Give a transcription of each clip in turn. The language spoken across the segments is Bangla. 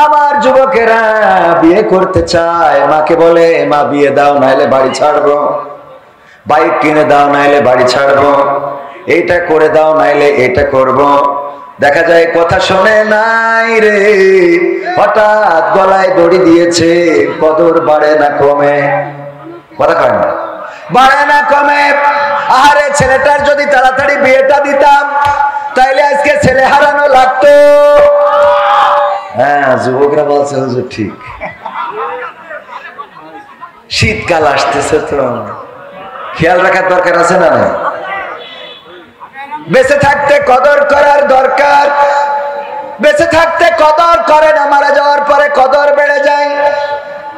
আমার যুবকেরা বিয়ে করতে চায়, মাকে বলে মা বিয়ে দাও নাইলে বাড়ি ছাড়বো, বাইক কিনে দাও নাইলে বাড়ি ছাড়বো, এইটা করে দাও নাইলে এটা করব। দেখা যায় কথা শোনে নাই রে, হঠাৎ গলায় দড়ি দিয়েছে, কদর বাড়ে না কমে। কথা কয় না, বাড়ে না কমে। আহারে ছেলেটার যদি তাড়াতাড়ি বিয়েটা দিতাম তাইলে আজকে ছেলে হারানো লাগতো। হ্যাঁ, যুবকরা বলছে হুজুর ঠিক। শীতকাল আসতেছে তো খেয়াল রাখার দরকার আছে না? বেঁচে থাকতে কদর করার দরকার। বেঁচে থাকতে কদর করে না, মারা যাওয়ার পরে কদর বেড়ে যায়।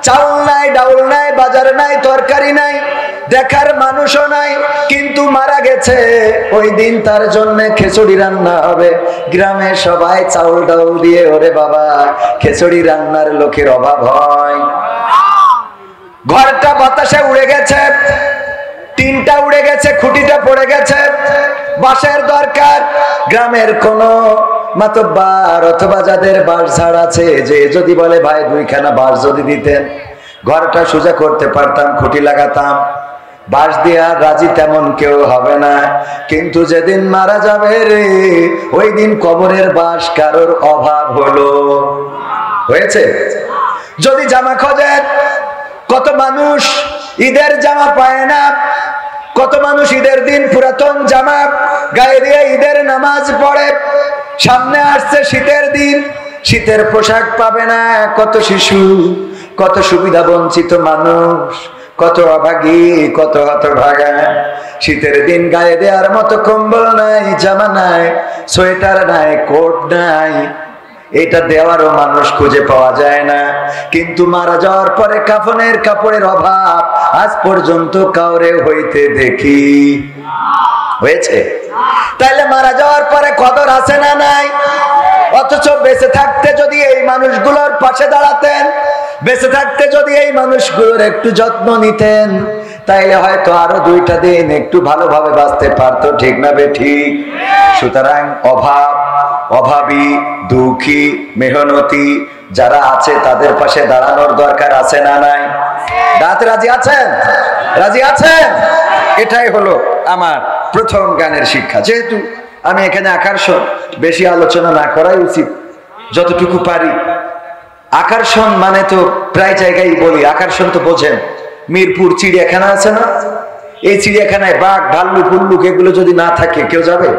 চাউল নাই, ডাউল নাই, বাজার নাই, তরকারি নাই, দেখার মানুষও নাই, কিন্তু মারা গেছে ওই দিন তার জন্য খিচুড়ি রান্না হবে। গ্রামে সবাই চাউল ডাউল দিয়ে, ওরে বাবা খিচুড়ি রান্নার লোকের অভাব হয়। ঘরটা বাতাসে উড়ে গেছে, টিনটা উড়ে গেছে, খুঁটিটা পড়ে গেছে, বাঁশের দরকার। গ্রামের কোন মাতব্বার অথবা যাদের বাঁশ ঝাড় আছে, যে যদি বলে ভাই দুইখানা বাঁশ যদি দিতেন ঘরটা সোজা করতে পারতাম, খুঁটি লাগাতাম। বাঁশ দিয়ে আর রাজি তেমন কেউ হবে না। কিন্তু যেদিন মারা যাবে রে, ওই দিন কবরের বাঁশ কারোর অভাব হয়েছে। যদি জামা খোঁজেন, কত মানুষ ঈদের জামা পায় না, কত মানুষ ঈদের দিন পুরাতন জামা গায়ে দিয়ে ঈদের নামাজ পড়ে। সামনে আসছে শীতের দিন, শীতের পোশাক পাবে না। কত শিশু, কত সুবিধা বঞ্চিত মানুষ, কত অভাগী, কত হতভাগা। শীতের দিন গায়ে দেওয়ার মতো কম্বল নাই, জামা নাই, সোয়েটার নাই, কোট নাই, এটা দেওয়ারও মানুষ খুঁজে পাওয়া যায় না। কিন্তু মারা যাওয়ার পরে কাফনের কাপড়ের অভাব আজ পর্যন্ত কাউরে হইতে দেখি হয়েছে। তাইলে মারা যাওয়ার পরে কদর আছে না নাই? অথচ বেঁচে থাকতে যদি এই মানুষগুলোর পাশে দাঁড়াতেন, বেঁচে থাকতে যদি এই মানুষগুলোর একটু যত্ন নিতেন, তাইলে হয়তো আরো দুইটা দিন একটু ভালোভাবে বাঁচতে পারতো। ঠিক না বেঠিক? সুতরাং অভাবী, দুঃখী, মেহনতি যারা আছে তাদের পাশে দাঁড়ানোর দরকার আছে না নাই? দাঁত রাজি আছেন? রাজি আছেন? এটাই হলো আমার প্রথম গানের শিক্ষা। যেহেতু আমি এখানে আকর্ষণ বেশি আলোচনা না করাই উচিত, যতটুকু পারি। আকর্ষণ মানে তো প্রায় জায়গায় বলি, আকর্ষণ তো বোঝেন। মিরপুর চিড়িয়াখানা আছে না? এই চিড়িয়াখানায় বাঘ, ভাল্লুক, উল্লুক এগুলো যদি না থাকে কেউ যাবে?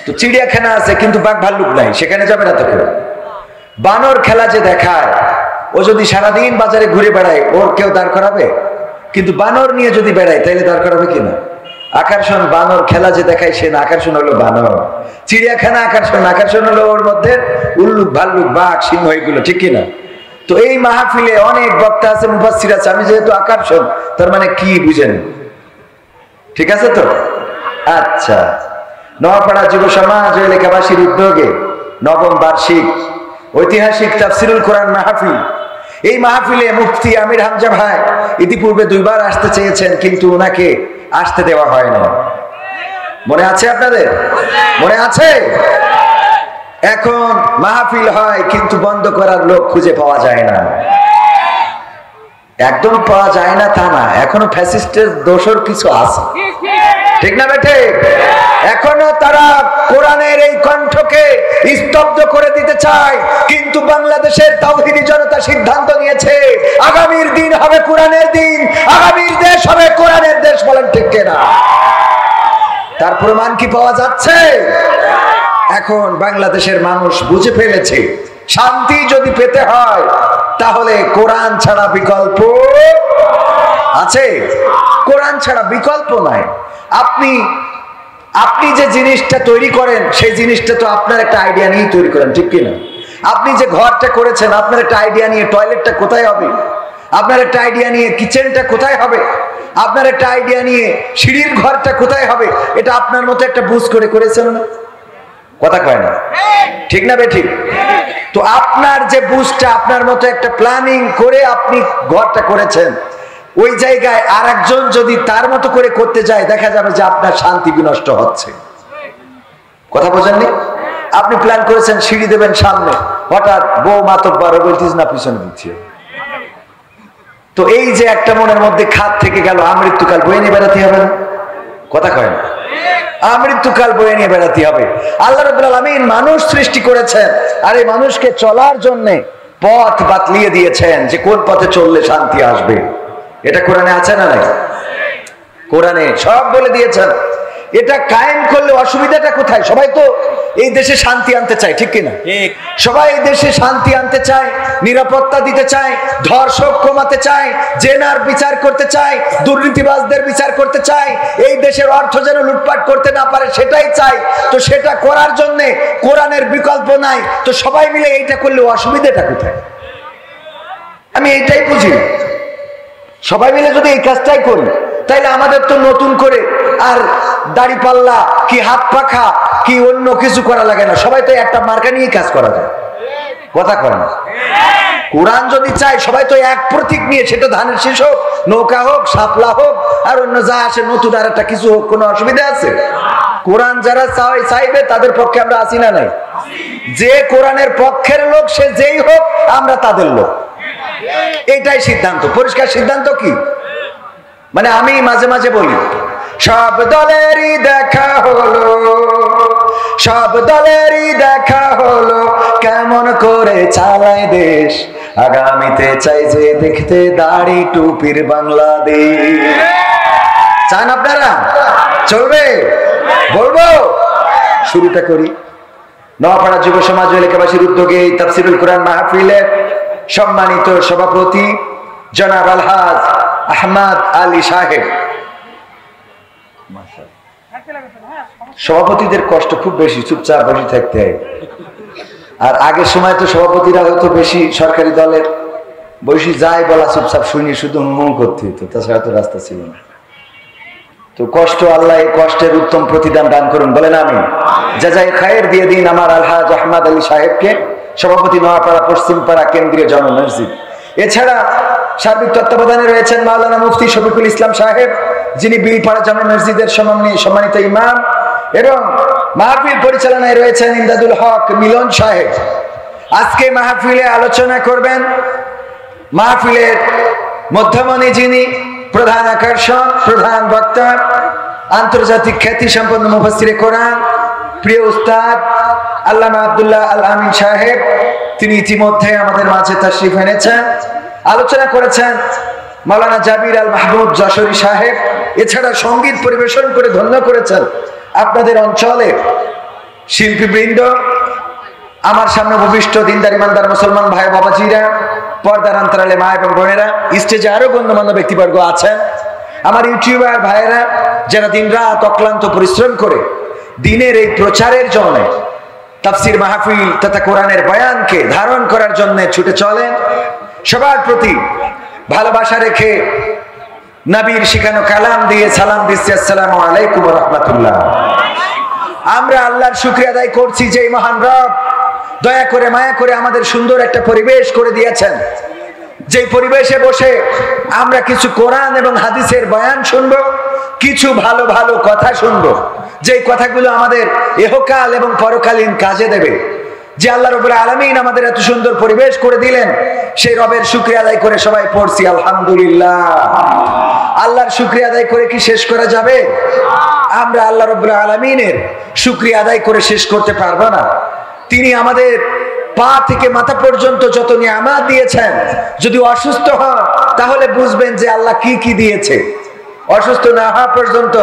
তো চিড়িয়াখানা আছে কিন্তু বাঘ ভাল্লুক নাই, সেখানে যাবে না তো কেউ। বানর খেলা যে দেখায়, ও যদি সারাদিন বাজারে ঘুরে বেড়ায় ওর কেউ দাঁড় করাবে? কিন্তু বানর নিয়ে যদি বেড়ায় তাইলে দাঁড় করাবে কিনা? আকর্ষণ বানর খেলা যে দেখায় সে না, আকর্ষণ হলো বানর। চিড়িয়াখানা আকর্ষণ হলো ওর মধ্যে উল্লুক, ভাল্লুক, বাঘ, সিংহ এগুলো, ঠিক কিনা? তো এই মাহফিলে অনেক বক্তা আছে, মুফাসসির আছে। আমি যেহেতু আকর্ষণ, তার মানে কি বুঝেন? ঠিক আছে তো? আচ্ছা, নোয়াপাড়া যুব সমাজ ও এলাকাবাসীর উদ্যোগে নবম বার্ষিক ঐতিহাসিক তাফসিরুল কোরআন মাহফিল। এই মাহফিলে মুফতি আমির হামজা ভাই ইতিপূর্বে 2 বার আসতে চেয়েছেন, কিন্তু ওনাকে আসতে দেওয়া হয় না। মনে আছে আপনাদের? মনে আছে? এখন মাহফিল হয় কিন্তু বন্ধ করার লোক খুঁজে পাওয়া যায় না। একদম পাওয়া যায় না তা না, এখনো ফ্যাসিস্টের দোসর কিছু আছে, ঠিক না বেঠে? এখনো তারা কোরআনের এই কণ্ঠকে স্তব্ধ করে দিতে চায়। কিন্তু বাংলাদেশের তাওহীদি জনতা সিদ্ধান্ত নিয়েছে আগামীর দিন হবে কোরআনের দিন, আগামীর দেশ হবে কোরআনের দেশ। বলেন ঠিক কিনা? তার প্রমাণ কি পাওয়া যাচ্ছে? এখন বাংলাদেশের মানুষ বুঝে ফেলেছে, শান্তি যদি পেতে হয় তাহলে কোরআন ছাড়া বিকল্প আছে? কোরআন ছাড়া বিকল্প নাই। আপনি যে জিনিসটা তৈরি করেন সেই জিনিসটা তো আপনার একটা আইডিয়া নিয়ে তৈরি করেন, ঠিক কিনা? আপনি যে ঘরটা করেছেন আপনার একটা আইডিয়া নিয়ে, টয়লেটটা কোথায় হবে আপনার একটা আইডিয়া নিয়ে, কিচেনটা কোথায় হবে আপনার একটা আইডিয়া নিয়ে, সিঁড়ির ঘরটা কোথায় হবে এটা আপনার মতো একটা বুঝ করে করেছেন না? কথা কয় না, ঠিক না বেঠিক? তো আপনার যে বুঝটা, আপনার মতো একটা প্ল্যানিং করে আপনি ঘরটা করেছেন, ওই জায়গায় আর একজন যদি তার মতো করে করতে যায় দেখা যাবে যে আপনার শান্তি বিনষ্ট হচ্ছে। কথা বোঝেননি? আপনি প্ল্যান করেছেন সিঁড়ি দেবেন সামনে, হঠাৎ বউ মাতব্বার বলতিস না পিছনে দিচ্ছি। তো এই যে একটা মনের মধ্যে খাত থেকে গেল, আমৃত্যুকাল বয়ে নিয়ে বেড়াতে হবে না? কথা কয় না? আমৃত্যুকাল বয়ে নিয়ে বেড়াতে হবে। আল্লাহ রাব্বুল আলামিন মানুষ সৃষ্টি করেছেন, আর এই মানুষকে চলার জন্য পথ বাতলিয়ে দিয়েছেন যে কোন পথে চললে শান্তি আসবে। এটা কোরআনে আছে না নাই? কোরআনে সব বলে দিয়েছেন। এটা কায়েম করলে অসুবিধাটা কোথায়? সবাই তো এই দেশে শান্তি আনতে চায়, ঠিক কিনা? সবাই এই দেশে শান্তি আনতে চায়, নিরাপত্তা দিতে চায়, ধর্ষক কমাতে চায়, জেনার বিচার করতে চায়, দুর্নীতিবাজদের বিচার করতে চায়, এই দেশের অর্থ যেন লুটপাট করতে না পারে সেটাই চায়। তো সেটা করার জন্য কোরআনের বিকল্প নাই। তো সবাই মিলে এইটা করলে অসুবিধাটা কোথায়? আমি এইটাই বুঝি। সবাই মিলে যদি এই কাজটাই করি তাইলে আমাদের তো নতুন করে আর দাড়ি পাল্লা কি হাত পাখা কি অন্য কিছু করা লাগে না। সবাই তো একটা মার্কা নিয়ে কাজ করা যায়। কথা কয় না? কোরআন যদি চায় সবাই তো এক প্রতীক নিয়ে, সেটা ধানের শীষ হোক, নৌকা হোক, শাপলা হোক, আর অন্য যা আসে নতুন আর একটা কিছু হোক, কোনো অসুবিধা আছে? কোরআন যারা চাইবে তাদের পক্ষে আমরা আছি না নাই? যে কোরআনের পক্ষের লোক সে যেই হোক আমরা তাদের লোক, এইটাই সিদ্ধান্ত। পরিষ্কার সিদ্ধান্ত কি? মানে আমি মাঝে মাঝে বলি সব দলেরই দেখা হলো, সব দলেরই দেখা হলো, কেমন করে চালায় দেশ, আগামীতে চাই যে দেখতে দাড়ি টুপির বাংলাদেশ। চান আপনারা? চলবে? বলবো? শুরুটা করি। নোয়াপাড়া যুব সমাজ এলাকাবাসীর উদ্যোগে তাফসিরুল কোরআন মাহফিলের সম্মানিত সভাপতি জনাব আলহাজ আহমদ আলী সাহেব। সভাপতিদের কষ্ট খুব বেশি, চুপচাপ বসে থাকতে হয়। আর আগের সময় তো সভাপতিরা হয়তো বেশি সরকারি দলের, বসে যাই বলা চুপচাপ শুনি, শুধু হুম করতে হতো, তাছাড়া তো রাস্তা ছিল না। তো কষ্ট, আল্লাহ এই কষ্টের উত্তম প্রতিদান দান করুন, বলেন আমিন। জাযায়ে খায়ের দিয়ে দিন আমার আলহাজ আহমদ আলী সাহেবকে, সভাপতি নোয়াপাড়া পশ্চিমপাড়া কেন্দ্রীয় জামে মসজিদ। এছাড়া সার্বিক তত্ত্বাবধানে রয়েছেন মাওলানা মুফতি শফিকুল ইসলাম সাহেব, যিনি বিলপাড়া জামে মসজিদের সম্মানিত ইমাম, এবং মাহফিল পরিচালনায় রয়েছেন ইমদাদুল হক মিলন সাহেব। আজকে মাহফিলে আলোচনা করবেন, মাহফিলের মধ্যমণি যিনি, প্রধান আকর্ষণ, প্রধান বক্তা, আন্তর্জাতিক খ্যাতি সম্পন্ন মুফাসসিরে কোরআন, প্রিয় উস্তাদ আল্লামা আব্দুল্লাহ আল আমিন সাহেব। তিনি ইতিমধ্যে আমাদের মাঝে তাশরিফ এনেছেন। আলোচনা করেছেন মাওলানা জাবির আল মাহমুদ যশোরী সাহেব। এছাড়া সঙ্গীত পরিবেশন করে ধন্য করেছেন আপনাদের অঞ্চলে শিল্পীবৃন্দ, আমার সামনে উপবিষ্ট দিনদার ইমানদার মুসলমান ভাই বাবাজিরা, পর্দার অন্তরালে মা এবং বোনেরা, স্টেজে আরো গণ্যমান্য ব্যক্তিবর্গ আছেন, আমার ইউটিউবার ভাইয়েরা যারা দিনরাত অক্লান্ত পরিশ্রম করে দিনের এই প্রচারের জন্য, তাফসির মাহফিল তথা কোরআনের বয়ানকে ধারণ করার জন্য ছুটে চলেন। সবার প্রতি ভালোবাসা রেখে নবীর শিখানো কালাম দিয়ে সালাম দিচ্ছি, আসসালামু আলাইকুম ওয়া রাহমাতুল্লাহ। আমরা আল্লাহর শুকরিয়া আদায় করছি যে এই মহান রব দয়া করে মায়া করে আমাদের সুন্দর একটা পরিবেশ করে দিয়েছেন, যে পরিবেশে বসে আমরা কিছু কোরআন এবং হাদিসের বয়ান শুনবো, কিছু ভালো ভালো কথা শুনবো, যে কথাগুলো আমাদের ইহকাল এবং পরকালীন কাজে দেবে। যে আল্লাহ রাব্বুল আলামিন আমাদের এত সুন্দর পরিবেশ করে দিলেন, সেই রবের শুকরিয়া আদায় করে সবাই পড়ছি আলহামদুলিল্লাহ। আল্লাহর শুকরিয়া আদায় করে কি শেষ করা যাবে? আমরা আল্লাহ রাব্বুল আলামিনের শুকরিয়া আদায় করে শেষ করতে পারবো না। তিনি আমাদের পা থেকে মাথা পর্যন্ত যত নিয়ামত দিয়েছেন, যদি অসুস্থ হন তাহলে বুঝবেন যে আল্লাহ কি কি দিয়েছে। অসুস্থ না হওয়া পর্যন্ত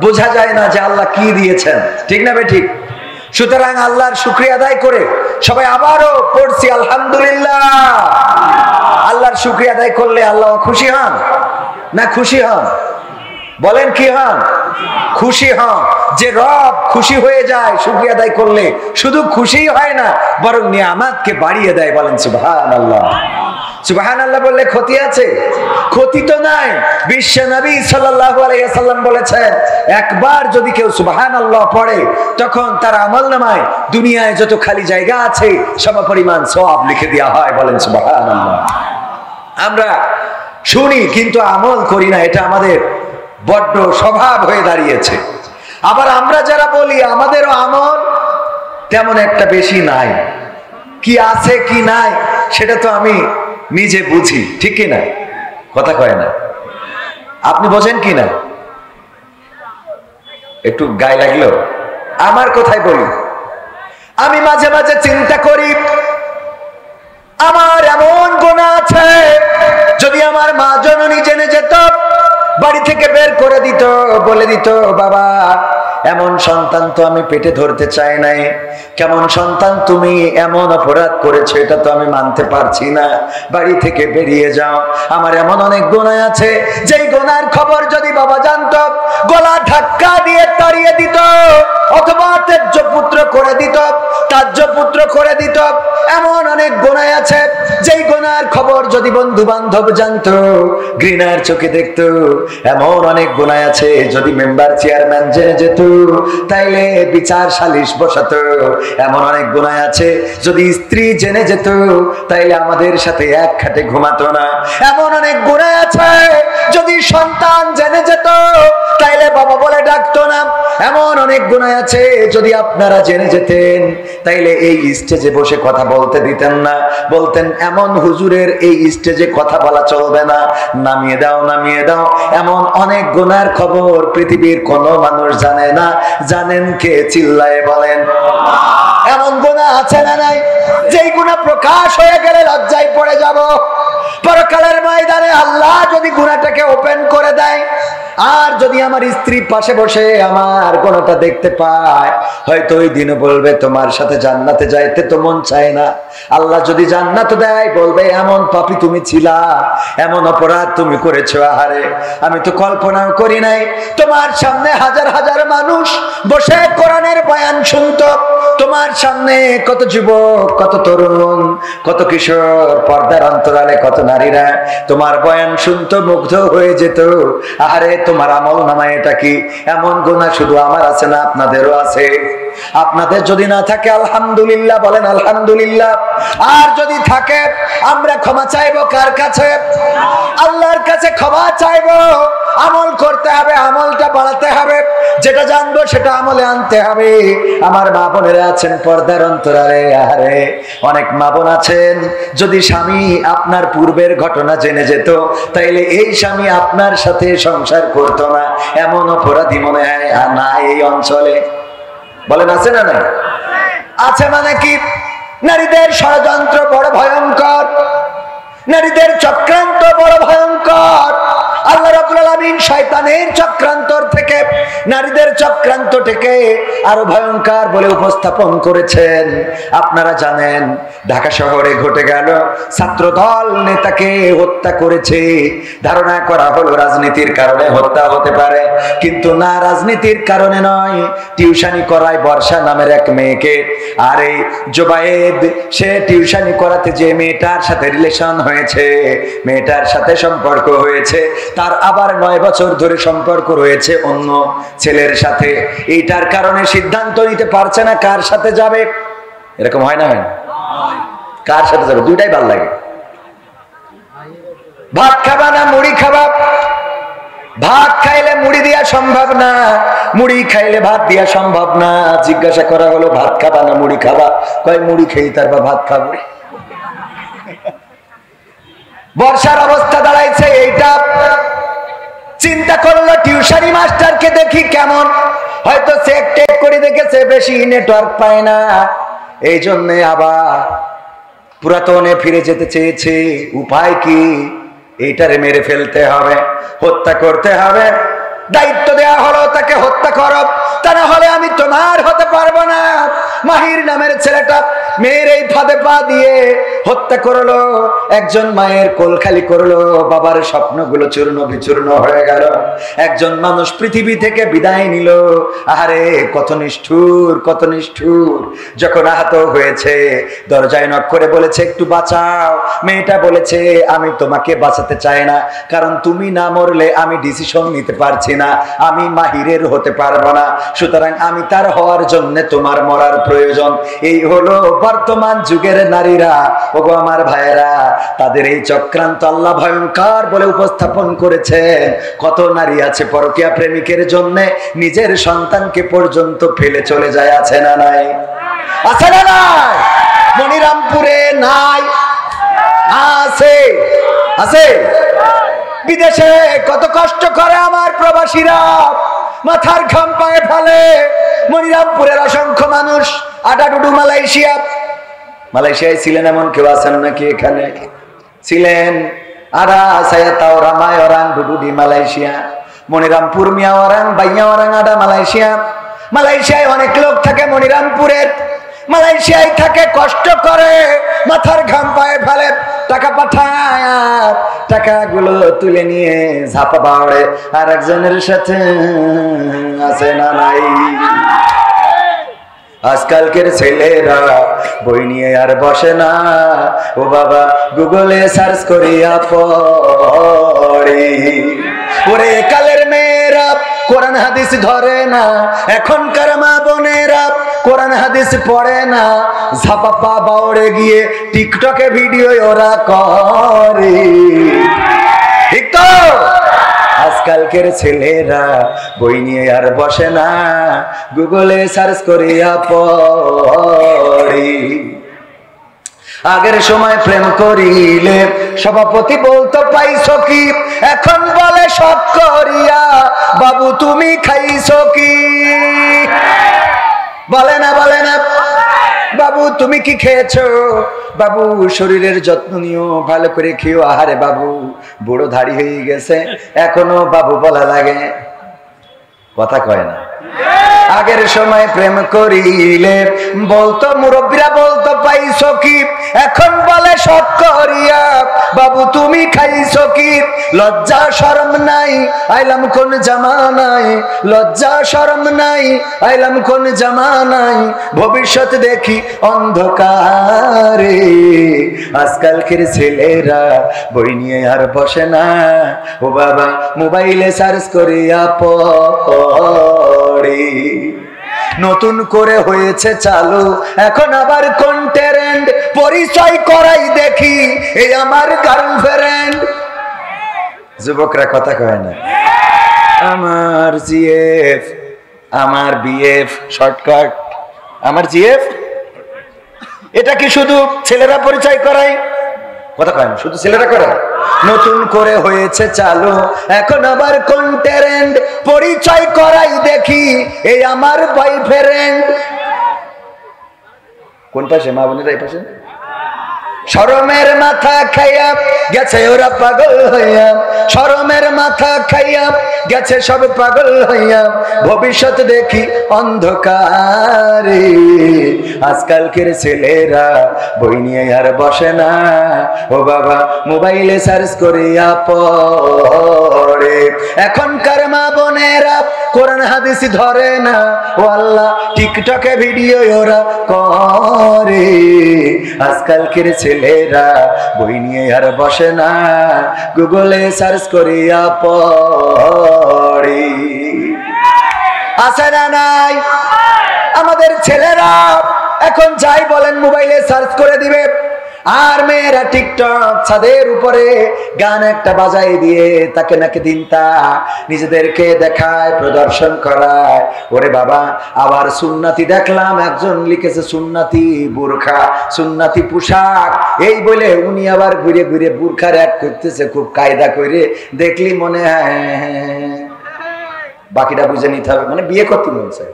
বোঝা যায় না যে আল্লাহ কি দিয়েছেন, ঠিক না ঠিক? সুতরাং আল্লাহর শুকরিয়া আদায় করে সবাই আবারও পড়ছি আলহামদুলিল্লাহ। আল্লাহর শুকরিয়া আদায় করলে আল্লাহ খুশি হন না খুশি হন? বলেন কি হন? খুশি হন। যে রব খুশি হয়ে যায় শুকরিয়া আদায় করলে, শুধু খুশি হয় না বরং নিয়ামতকে বাড়িয়ে দেয়। বলেন সুবহানাল্লাহ। সুবহানাল্লাহ বললে ক্ষতি আছে? ক্ষতি তো নাই। বিশ্ব নবী সাল্লাল্লাহু আলাইহি ওয়াসাল্লাম বলেছেন, একবার যদি কেউ সুবহানাল্লাহ পড়ে তখন তার আমলনামায় দুনিয়ায় যত খালি জায়গা আছে সমপরিমাণ সওয়াব লিখে দেওয়া হয়। বলেন সুবহানাল্লাহ। আমরা শুনি কিন্তু আমল করি না, এটা আমাদের বড্ড স্বভাব হয়ে দাঁড়িয়েছে। আবার আমরা যারা বলি আমাদেরও আমল তেমন একটা বেশি নাই, কি আছে কি নাই সেটা তো আমি নিজে বুঝি, ঠিক কি না? কথা কয় না? আপনি বোঝেন কি না? একটু গায়ে লাগলো আমার কথাই বলি। আমি মাঝে মাঝে চিন্তা করি, আমার এমন গুনাহ আছে, যদি আমার মা জননী জেনে যেত, বাড়ি থেকে বের করে দিত, বলে দিত, বাবা এমন সন্তান তো আমি পেটে ধরতে চাই নাই, কেমন সন্তান তুমি, এমন অপরাধ করেছো, এটা তো আমি মানতে পারছি না, বাড়ি থেকে বেরিয়ে যাও। আমার এমন অনেক গুনাহ আছে, যেই গুনার খবর যদি বাবা জানতো, গলা ধাক্কা দিয়ে তাড়িয়ে দিত, অথবা তেজ্য পুত্র করে দিত, তাজ্য পুত্র করে দিত। এমন অনেক গুনাহ আছে, যেই গুনার খবর যদি বন্ধু বান্ধব জানতো, ঘৃণার চোখে দেখতো। এমন অনেক গুনাহ আছে, যদি মেম্বার চেয়ারম্যান জেনে যেত, তাইলে বিচার সালিশ বসাতো। এমন অনেক গুনাহ আছে, যদি স্ত্রী জেনে যেত, তাইলে আমাদের সাথে এক খাটে ঘুমাতো না। এমন অনেক গুনাহ আছে, যদি সন্তান জেনে যেত, তাইলে বাবা বলে ডাকতো না। এমন অনেক গুনাহ আছে, যদি আপনারা জেনে যেতেন, তাইলে এই স্টেজে বসে কথা বলতে দিতেন না, বলতেন এমন হুজুরের এই স্টেজে কথা বলা চলবে না, নামিয়ে দাও, নামিয়ে দাও। এমন অনেক গুনার খবর পৃথিবীর কোনো মানুষ জানে না, জানেন কে? চিল্লায়ে বলেন। এমন গুনাহ আছে না নাই, যেই গুনাহ প্রকাশ হয়ে গেলে লজ্জায় পড়ে যাব। পরকালের ময়দানে আল্লাহ যদি গুনাহটাকে ওপেন করে দেয়, আর যদি আমার স্ত্রী পাশে বসে আমার গুনাহটা দেখতে পায়, হয়তো ওই দিনও বলবে তোমার সাথে জান্নাতে যাইতে তো মন চায় না। আল্লাহ যদি জান্নাত দেয়, বলবে এমন পাপী তুমি ছিলা, এমন অপরাধ তুমি করেছো, আহারে আমি তো কল্পনাও করি নাই। তোমার সামনে হাজার হাজার মানুষ বসে কোরআনের বয়ান শুনতো, তোমার সামনে কত যুবক, কত তরুণ, কত কিশোর, পর্দার অন্তরালে কত নারীরা তোমার বয়ান শুনতো, মুগ্ধ হয়ে যেত। আহারে তোমার আমল নামায় এটা কি? এমন গুনাহ শুধু আমার আছে না, আপনাদেরও আছে। আপনাদের যদি না থাকে আলহামদুলিল্লাহ বলেন, আলহামদুলিল্লাহ। আর যদি থাকে, আমরা ক্ষমা চাইবো কার কাছে? আল্লাহর কাছে ক্ষমা চাইবো। আমল করতে হবে, আমলটা বাড়াতে হবে, যেটা জানবো সেটা আমলে আনতে হবে। আমার মা বোনেরা আছেন পর্দার অন্তরালে, আরে অনেক মা বোন আছেন, যদি স্বামী আপনার পূর্বের ঘটনা জেনে যেত, তাইলে এই স্বামী আপনার সাথে সংসার করতো না। এমন অপরাধী মনে হয় না এই অঞ্চলে? বলেন আছে না নাই? আছে। মানে কি? নারীদের ষড়যন্ত্র বড় ভয়ঙ্কর, নারীদের চক্রান্ত বড় ভয়ঙ্কর। আল্লাহ রাব্বুল আলামিন শয়তানের চক্রান্তর থেকে, নারীদের চক্রান্ত থেকে আরো ভয়ঙ্কর বলে উপস্থাপন করেছেন। আপনারা জানেন, ঢাকা শহরে ঘটে গেল, ছাত্রদল নেতাকে হত্যা করেছে। ধারণা করা হলো রাজনীতির কারণে হত্যা হতে পারে, কিন্তু না, রাজনীতির কারণে নয়। টিউশনি করায় বর্ষা নামের এক মেয়েকে, আর এই জোবায়েদ, সে টিউশনি করাতে যে মেয়েটার সাথে রিলেশন হয়েছে, মেয়েটার সাথে সম্পর্ক হয়েছে, তার আবার 9 বছর ধরে সম্পর্ক রয়েছে অন্য ছেলের সাথে। এইটার কারণে সিদ্ধান্ত নিতে পারছে না কার সাথে যাবে। এরকম হয় না? হয় না? কার সাথে যাবে? দুইটাই ভালো লাগে। ভাত খাবা না মুড়ি খাবা? ভাত খাইলে মুড়ি দিয়া সম্ভব না, মুড়ি খাইলে ভাত দিয়া সম্ভব না। জিজ্ঞাসা করা হলো ভাত খাবা না মুড়ি খাবা? কয় মুড়ি খেয়ে তারপর ভাত খাবো। বর্ষার অবস্থা দাঁড়াইছে এইটা। চিন্তা করলো টিউশনি মাস্টারকে দেখি কেমন, হয়তো চেক টেক করে দেখেছে, বেশি নেটওয়ার্ক পায় না, এই জন্য আবার পুরাতনে ফিরে যেতে চেয়েছে। উপায় কি? এইটারে মেরে ফেলতে হবে, হত্যা করতে হবে। দায়িত্ব দেয়া হলো তাকে হত্যা করো, তা না হলে আমি তোমার হতে পারবো না। মাহির নামের ছেলেটা মেয়ের এই ফাঁদে পা দিয়ে হত্যা করলো। একজন মায়ের কোল খালি করলো, বাবার স্বপ্নগুলো চূর্ণ বিচূর্ণ হয়ে গেল। একজন মানুষ পৃথিবী থেকে বিদায় নিল। আরে কত নিষ্ঠুর, কত নিষ্ঠুর। যখন আহত হয়েছে, দরজায় নক করে বলেছে একটু বাঁচাও। মেয়েটা বলেছে আমি তোমাকে বাঁচাতে চাই না, কারণ তুমি না মরলে আমি ডিসিশন নিতে পারছি না, আমি মাহিরের হতে পারবো না, সুতরাং আমি তার হওয়ার জন্য তোমার মরার প্রয়োজন। এই হলো বর্তমান যুগের নারীরা। ওগো আমার ভাইয়েরা, তাদের এই চক্রান্ত আল্লাহ ভয়ঙ্কর বলে উপস্থাপন করেছেন। কত নারী আছে পরকীয়া প্রেমিকের জন্য নিজের সন্তানকে পর্যন্ত ফেলে চলে যায়, আছে না নাই? আছে না নাই? মনিরামপুরে নাই, আছে আছে। বিদেশে কত কষ্ট করে আমার প্রবাসীরা, মাথার ঘাম পায়ে ফেলে। মনিরামপুরের অসংখ্য মানুষ, আটাডুডু মালয়েশিয়া। মালয়েশিয়ায় ছিলেন এমন কেউ আছেন নাকি? এখানে ছিলেন। আরা সায়া তাওরা মায় ওরাং ডুডু দি মালয়েশিয়া, মনিরামপুর মিয়া ওরাং বাইয়া ওরাং আডা মালয়েশিয়া। মালয়েশিয়ায় অনেক লোক থাকে মনিরামপুরের, মালয়েশিয়ায় থাকে, কষ্ট করে, মাথার ঘাম পায়ে ফেলে, টাকা পাঠায়, আর টাকাগুলো তুলে নিয়ে ঝাপা বাড়ে আর একজনের সাথে আছে না নাই। আজকালকের ছেলেরা বই নিয়ে আর বসে না, ও বাবা গুগলে সার্চ করিয়া পড়ে। ওরে কালের মেয়েরা কোরআন হাদিস ধরে না, এখনকার মা বোনেরা কোরআন হাদিস পড়ে না, ঝাপা পা বাউড়ে গিয়ে টিকটকে ভিডিও ওরা করে। ঠিক তো? আজকালকের ছেলেরা বই নিয়ে আর বসে না, গুগলে সার্চ করিয়া পড়ে। আগের সময় প্রেম করিলে সভাপতি বলতো পাইছো কি, এখন বলে সব করিয়া বাবু তুমি খাইছো কি। বলে না বলে না, বাবু তুমি কি খেয়েছো, বাবু শরীরের যত্ন নিও, ভালো করে খেও। আহারে বাবু বুড়ো ধাড়ি হয়ে গেছে, এখনো বাবু বলা লাগে, কথা কয় না। আগের সময় প্রেম করিলে বলতো মুরব্বীরা বলতো পাইছো কি, এখন বলে সব করিয়া বাবু তুমি খাইছো কি। লজ্জা শরম নাই, আইলাম কোন জামানায়, লজ্জা শরম নাই, আইলাম কোন জামানায়, ভবিষ্যৎ দেখি অন্ধকারে। আজকালকের ছেলেরা বই নিয়ে আর বসে না, ও বাবা মোবাইলে সার্চ করিয়া পড়ে। নতুন করে হয়েছে চালু এখন আবার কন্টেন্ট, পরিচয় করাই দেখি এই আমার গার্লফ্রেন্ড। যুবকরা কথা কয় না, আমার জিএফ, আমার বিএফ, শর্টকাট আমার জিএফ। এটা কি শুধু ছেলেরা পরিচয় করায়? কথা কয় না, শুধু ছেলেরা করে? নতুন করে হয়েছে চালু এখন আবার কন্টেন্ট, পরিচয় করাই দেখি এই আমার বয়ফ্রেন্ড। কোন পাশে? মা বোনেরা এই পাশে। শরমের মাথা খাইয়া গেছে ওরা পাগল হইয়া, শরমের মাথা খাইয়া গেছে সব পাগল হইয়া, ভবিষ্যৎ দেখি অন্ধকারে। আজকালকের ছেলেরা বই নিয়ে আর বসে না, ও বাবা মোবাইলে সার্চ করিয়া পড়ে। এখনকার মা বোনেরা কোরআন হাদিস ধরে না, ও আল্লাহ টিকটকে ভিডিও ওরা করে। আজকালকের ছেলেরা বই নিয়ে আর বসে না, গুগলে সার্চ করিয়া পড়ে। আছে না নাই? আমাদের ছেলেরা এখন যাই বলেন মোবাইলে সার্চ করে দিবে, আর মেয়েরা টিকটক ছাদের উপরে গান একটা বাজাই দিয়ে তাকে নাকি দিনতা নিজেদেরকে দেখায়, প্রদর্শন করায়। ওরে বাবা, আবার সুন্নাতি দেখলাম একজন লিখেছে সুন্নাতি বোরখা, সুন্নাতি পোশাক, এই বলে উনি আবার ঘুরে ঘুরে বোরখার অ্যাড করতেছে খুব কায়দা করে। দেখলি মনে হয় বাকিটা বুঝে নিতে হবে, মানে বিয়ে করতে মন চায়।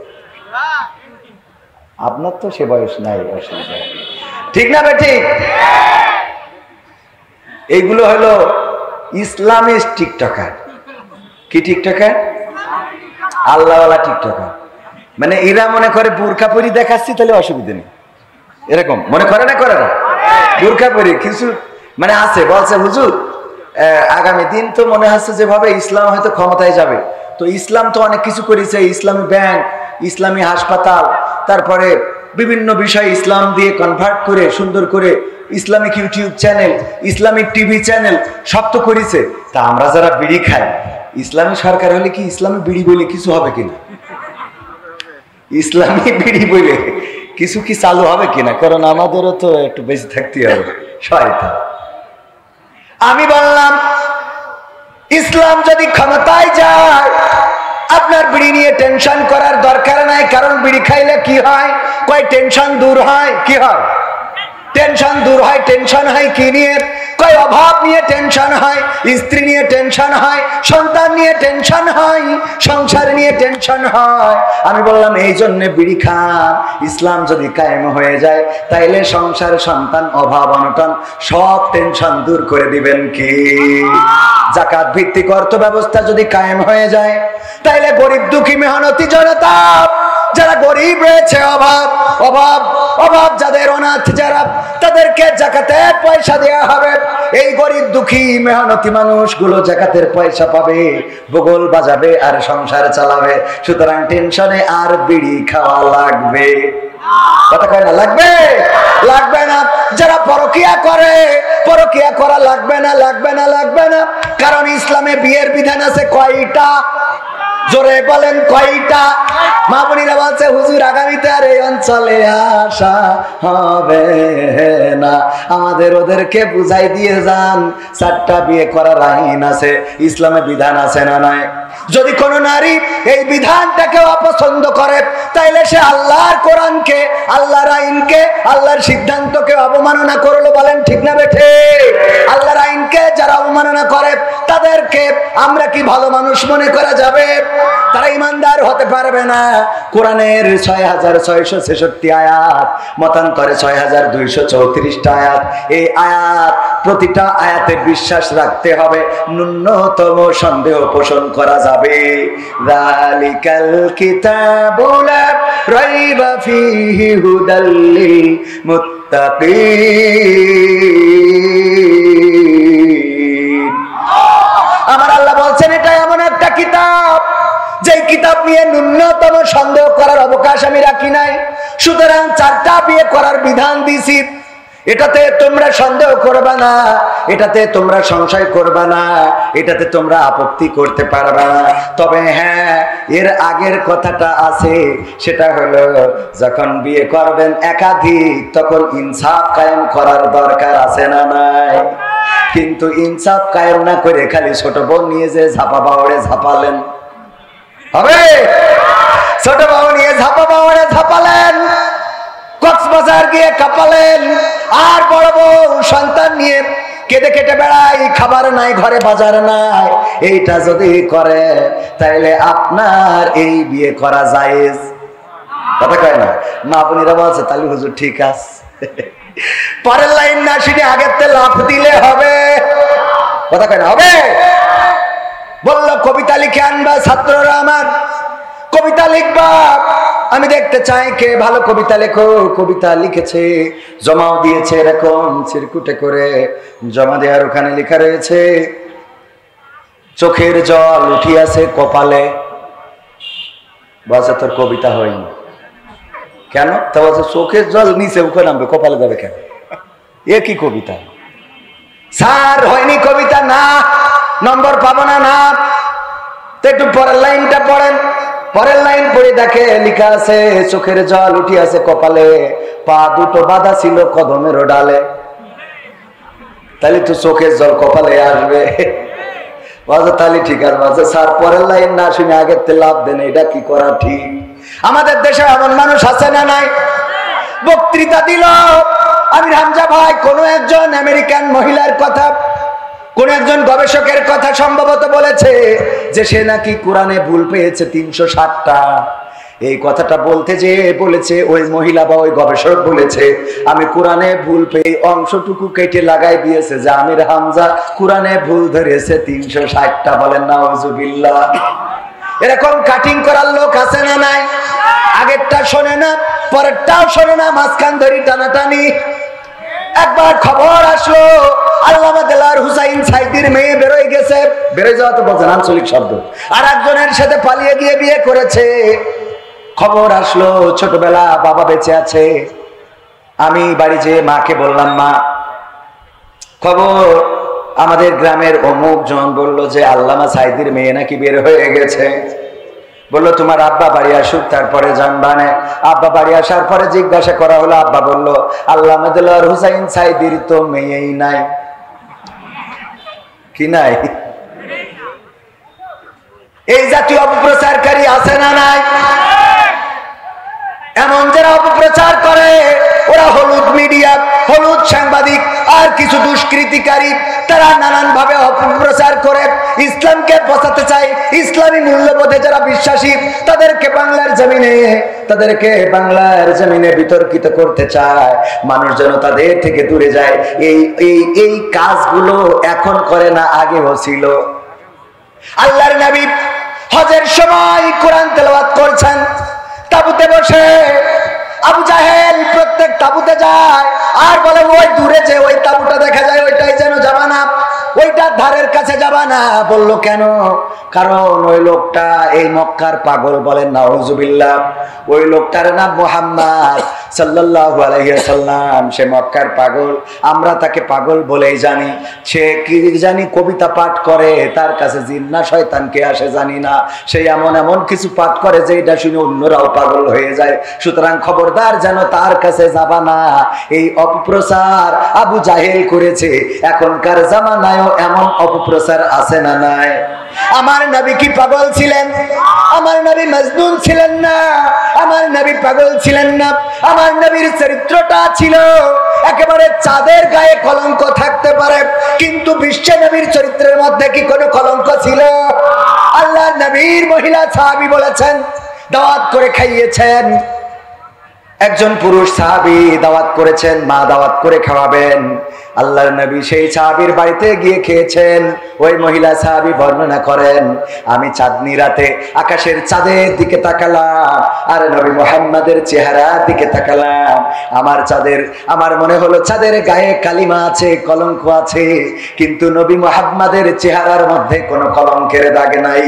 আপনার তো সে বয়স নাই, অসুবিধা ঠিক না ভাই? ঠিক। এইগুলো হলো ইসলামিস্ট টিকটকার। কি টিকটকার? আল্লাহওয়ালা টিকটকার। মানে এরা মনে করে বোরকা পরি দেখাচ্ছি তাহলে অসুবিধা নেই, এরকম মনে করে না? করে না? বোরকা পরি কিছু মানে আছে, বলছে হুজুর আগামী দিন তো মনে হচ্ছে যেভাবে ইসলাম হয়তো ক্ষমতায় যাবে, তো ইসলাম তো অনেক কিছু করেছে, ইসলামী ব্যাংক, ইসলামী হাসপাতাল, তারপরে বিভিন্ন বিষয় ইসলাম দিয়ে কনভার্ট করে সুন্দর করে Islamic YouTube channel, Islamic TV channel সব তো করেছে। তা আমরা যারা বিড়ি খাই, ইসলামী সরকার হলে কি ইসলামী বিড়ি বলে কিছু হবে কিনা? ইসলামী বিড়ি বলে কিছু কি চালু হবে কিনা? কারণ আমাদেরও তো একটু বেশি থাকতে হবে। শয়তান। আমি বললাম ইসলাম যদি ক্ষমতায় যায় আপনার বিড়ি নিয়ে টেনশন করার দরকার নাই, কারণ বিড়ি খাইলে কি হয়? কয় টেনশন দূর হয়। কি হয়? টেনশন দূর হয়। টেনশন হয় কি নিয়ে? কয় অভাব নিয়ে টেনশন হয়, স্ত্রী নিয়ে টেনশন হয়, সন্তান নিয়ে টেনশন হয়, সংসার নিয়ে টেনশন হয়। আমি বললাম এই জন্য বিড়ি খান। ইসলাম যদি কায়েম হয়ে যায় তাইলে সংসার, সন্তান, অভাব, অনটন সব টেনশন দূর করে দিবেন কি? যাকাত ভিত্তিক অর্থ ব্যবস্থা যদি কায়েম হয়ে যায় তাইলে গরিব দুঃখী মেহনতি জনতা, যারা গরিব রয়েছে, অভাব অভাব অভাব যাদের, অনাথ যারা, তাদেরকে যাকাতের পয়সা দেয়া হবে। এই গরিব দুঃখী মেহনতি মানুষগুলো যাকাতের পয়সা পাবে, বগল বাজাবে আর সংসার চালাবে। সুতরাং টেনশনে আর বিড়ি খাওয়া লাগবে? কথা কয় না লাগবে? লাগবে না। যারা পরকিয়া করে, পরকিয়া করা লাগবে না, লাগবে না, লাগবে না। কারণ ইসলামে বিয়ের বিধান আছে কয়টা? জোরে বলেন কয়টা? মা বোনেরা বলছে হুজুর আগামীতে আর এই অঞ্চলে আসা হবে না। আমাদের ওদেরকে বুঝাই দিয়ে যান 4টা বিয়ে করার আইন আছে, ইসলামে বিধান আছে না নাই? যদি কোনো নারী এই বিধানটাকে অপছন্দ করে তাইলে সে আল্লাহর কোরআনকে, আল্লাহর আইনকে, আল্লাহর সিদ্ধান্তকে অবমাননা করলো। বলেন ঠিক না বেঠে? আল্লাহর আইনকে যারা অবমাননা করে তাদেরকে আমরা কি ভালো মানুষ মনে করা যাবে? তারা ইমানদার হতে পারবে না। কোরআনের 6666 আয়াত, মতান্তরে 6234টা আয়াত। এই আয়াত, প্রতিটা আয়াতে বিশ্বাস রাখতে হবে, ন্যূনতম সন্দেহ পোষণ করা যাবে। যালিকাল কিতাবু লা রাইবা ফীহি হুদাল লিল মুত্তাকিন। আমার আল্লাহ বলছেন এটা এমন একটা কিতাব যে কিতাব নিয়ে ন্যূনতম সন্দেহ করার অবকাশ আমি রাখি নাই। সুতরাং 4টা বিয়ে করার বিধান দিছি, এটাতে তোমরা সন্দেহ করবে না, এটাতে তোমরা সংশয় করবে না, এটাতে তোমরা আপত্তি করতে পারবে না। তবে হ্যাঁ, এর আগের কথাটা আছে, সেটা হলো যখন বিয়ে করবেন একাধিক তখন ইনসাফ কায়েম করার দরকার আছে না নাই? কিন্তু ইনসাফ কায়েম না করে খালি ছোট বোন নিয়ে যে ঝাপা বাওড়ে ঝাপালেন হবে? ছোট বউ নিয়ে ঝাপা বাওড়ে ঝাপালেন, কক্সবাজার গিয়ে কাঁপালেন, আর বড় বউ সন্তান নিয়ে কেটে কেটে বেড়াই, খাবার নাই, ঘরে বাজার নাই। এইটা যদি করে তাইলে আপনার এই বিয়ে করা জায়েজ? কথা কয় না? মা বোনেরা বলছে তাহলে হুজুর ঠিক আছে। পরের লাইন না শুনে আগের তে লাফ দিলে হবে? কথা কয় না? হবে? বললো কবিতা লিখে আনবা ছাত্ররা আমার, কবিতা লিখবা, আমি দেখতে চাই কে ভালো কবিতা লেখো। কবিতা লিখেছে, জমাও দিয়েছে, এরকম চিরকুটে করে জমা দেওয়ার ওখানে লেখা রয়েছে চোখের জল উঠিয়াছে কপালে। বলছে তোর কবিতা হয়নি কেন? তা বলছে চোখের জল নিচে উঠে নামবে, কপালে যাবে কেন? এ কি কবিতা? স্যার হয়নি কবিতা, না নম্বর পাবো না। না তো একটু পরের লাইনটা পড়েন। পরের লাইন পড়ে দেখে লেখা আছে চোখের জল উঠিয়াছে কপালে, পা দুটো বাঁধা ছিল কদমের ডালে। তাহলে তো চোখের জল কপালে আসবে। তাহলে ঠিক আছে। বলছে স্যার পরের লাইন না শুনে আগের তে লাভ দেন, এটা কি করা ঠিক? আমাদের দেশে এমন মানুষ আছে না নাই? বক্তৃতা দিল আমির হামজা ভাই কোন একজন আমেরিকান মহিলার কথা, কোন একজন গবেষকের কথা সম্ভবত বলেছে যে সে নাকি কোরআনে ভুল পেয়েছে 360টা। এই কথাটা বলতে যে বলেছে ওই মহিলা বা ওই গবেষক বলেছে আমি কোরআনে ভুল পেয়ে অংশটুকু কেটে লাগাই দিয়েছে যে আমির হামজা কোরআনে ভুল ধরেছে 360টা। বলেন নাউজুবিল্লাহ। এরকম কাটিং করার লোক আছে না নাই? আগেরটা শোনে না, পরেরটাও শোনে না, মাঝখান ধরি টানাটানি। একবার খবর আসলো আল্লামা দেলাওয়ার হুসাইন সাইদির মেয়ে বেরোয় গেছে, বেরোয় যাওয়া তো বলছেন আঞ্চলিক শব্দ, আর একজনের সাথে পালিয়ে গিয়ে বিয়ে করেছে। খবর আসলো ছোটবেলা বাবা বেঁচে আছে। আমি বাড়ি যেয়ে মাকে বললাম, মা খবর আমাদের গ্রামের অমুক জন বললো যে আল্লামা সাইদির মেয়ে নাকি বের হয়ে গেছে। বললো তোমার আব্বা বাড়ি আসুক তারপরে জানবানে। আব্বা বাড়ি আসার পরে জিজ্ঞাসা করা হলো, আব্বা বললো আল্লামা দেলাওয়ার হুসাইন সাইদির তো মেয়েই নাই। কি নাই? এই জাতীয় অপপ্রচারকারী আছে না নাই? এমন যারা অপপ্রচার করে ওরা হলুদ মিডিয়া, হলুদ সাংবাদিক আর কিছু দুষ্কৃতিকারী, তারা নানান ভাবে অপপ্রচার করে ইসলামকে বাঁচাতে চায়। ইসলামী মূল্যবোধে যারা বিশ্বাসী তাদেরকে বাংলার জমিনে বিতর্কিত করতে চায়, মানুষ যেন তাদের থেকে দূরে যায়। এই কাজগুলো এখন করে না, আগেও ছিল। আল্লাহর নবী হজের সময় কোরআন তেলাওয়াত করছেন, তাবুতে বসে আবু জাহেল প্রত্যেক তাবুতে যায় আর বলে ওই দূরে যে ওই তাবুটা দেখা যায় ওইটাই যেন যাবা না, ওইটার ধারের কাছে যাবা না। বললো কেন? কারণ ওই লোকটা এই মক্কার পাগল। বলেন নাউজুবিল্লাহ। ওই লোকটার নাম মুহাম্মদ সাল্লাল্লাহু আলাইহি ওয়াসাল্লাম। সে মক্কার পাগল, আমরা তাকে পাগল বলেই জানি। সে কি জানি কবিতা পাঠ করে, তার কাছে জিন না শয়তান কে আসে জানি না। সে এমন কিছু পাঠ করে যে এটা শুনে অন্যরাও পাগল হয়ে যায়। সুতরাং খবরদার যেন তার কাছে যাবা না। এই অপপ্রচার আবু জাহেল করেছে। এখনকার জামানায়ও এমন অপপ্রচার আছে না নাই? আমার নবী কি পাগল ছিলেন? আমার নবী মজনুন ছিলেন না, আমার নবী পাগল ছিলেন না। আমার নবীর চরিত্রটা ছিল একেবারে চাঁদের গায়ে কলঙ্ক থাকতে পারে, কিন্তু বিশ্ব নবীর চরিত্রের মধ্যে কি কোনো কলঙ্ক ছিল? আল্লাহর নবীর মহিলা সাহাবী বলেছেন, দাওয়াত করে খাইয়েছেন। একজন পুরুষ সাহাবী দাওয়াত করেছেন, মা দাওয়াত করে খাওয়াবেন। আল্লাহর নবী সেই সাহাবীর বাড়িতে গিয়ে খেয়েছেন। ওই মহিলা সাহাবী বর্ণনা করেন, আমি চাঁদনি রাতে আকাশের চাঁদের দিকে তাকালাম আর নবী মুহাম্মাদের চেহারার দিকে তাকালাম। আমার মনে হলো চাঁদের গায়ে কালিমা আছে, কলঙ্ক আছে, কিন্তু নবী মুহাম্মাদের চেহারার মধ্যে কোনো কলঙ্কের দাগ নাই।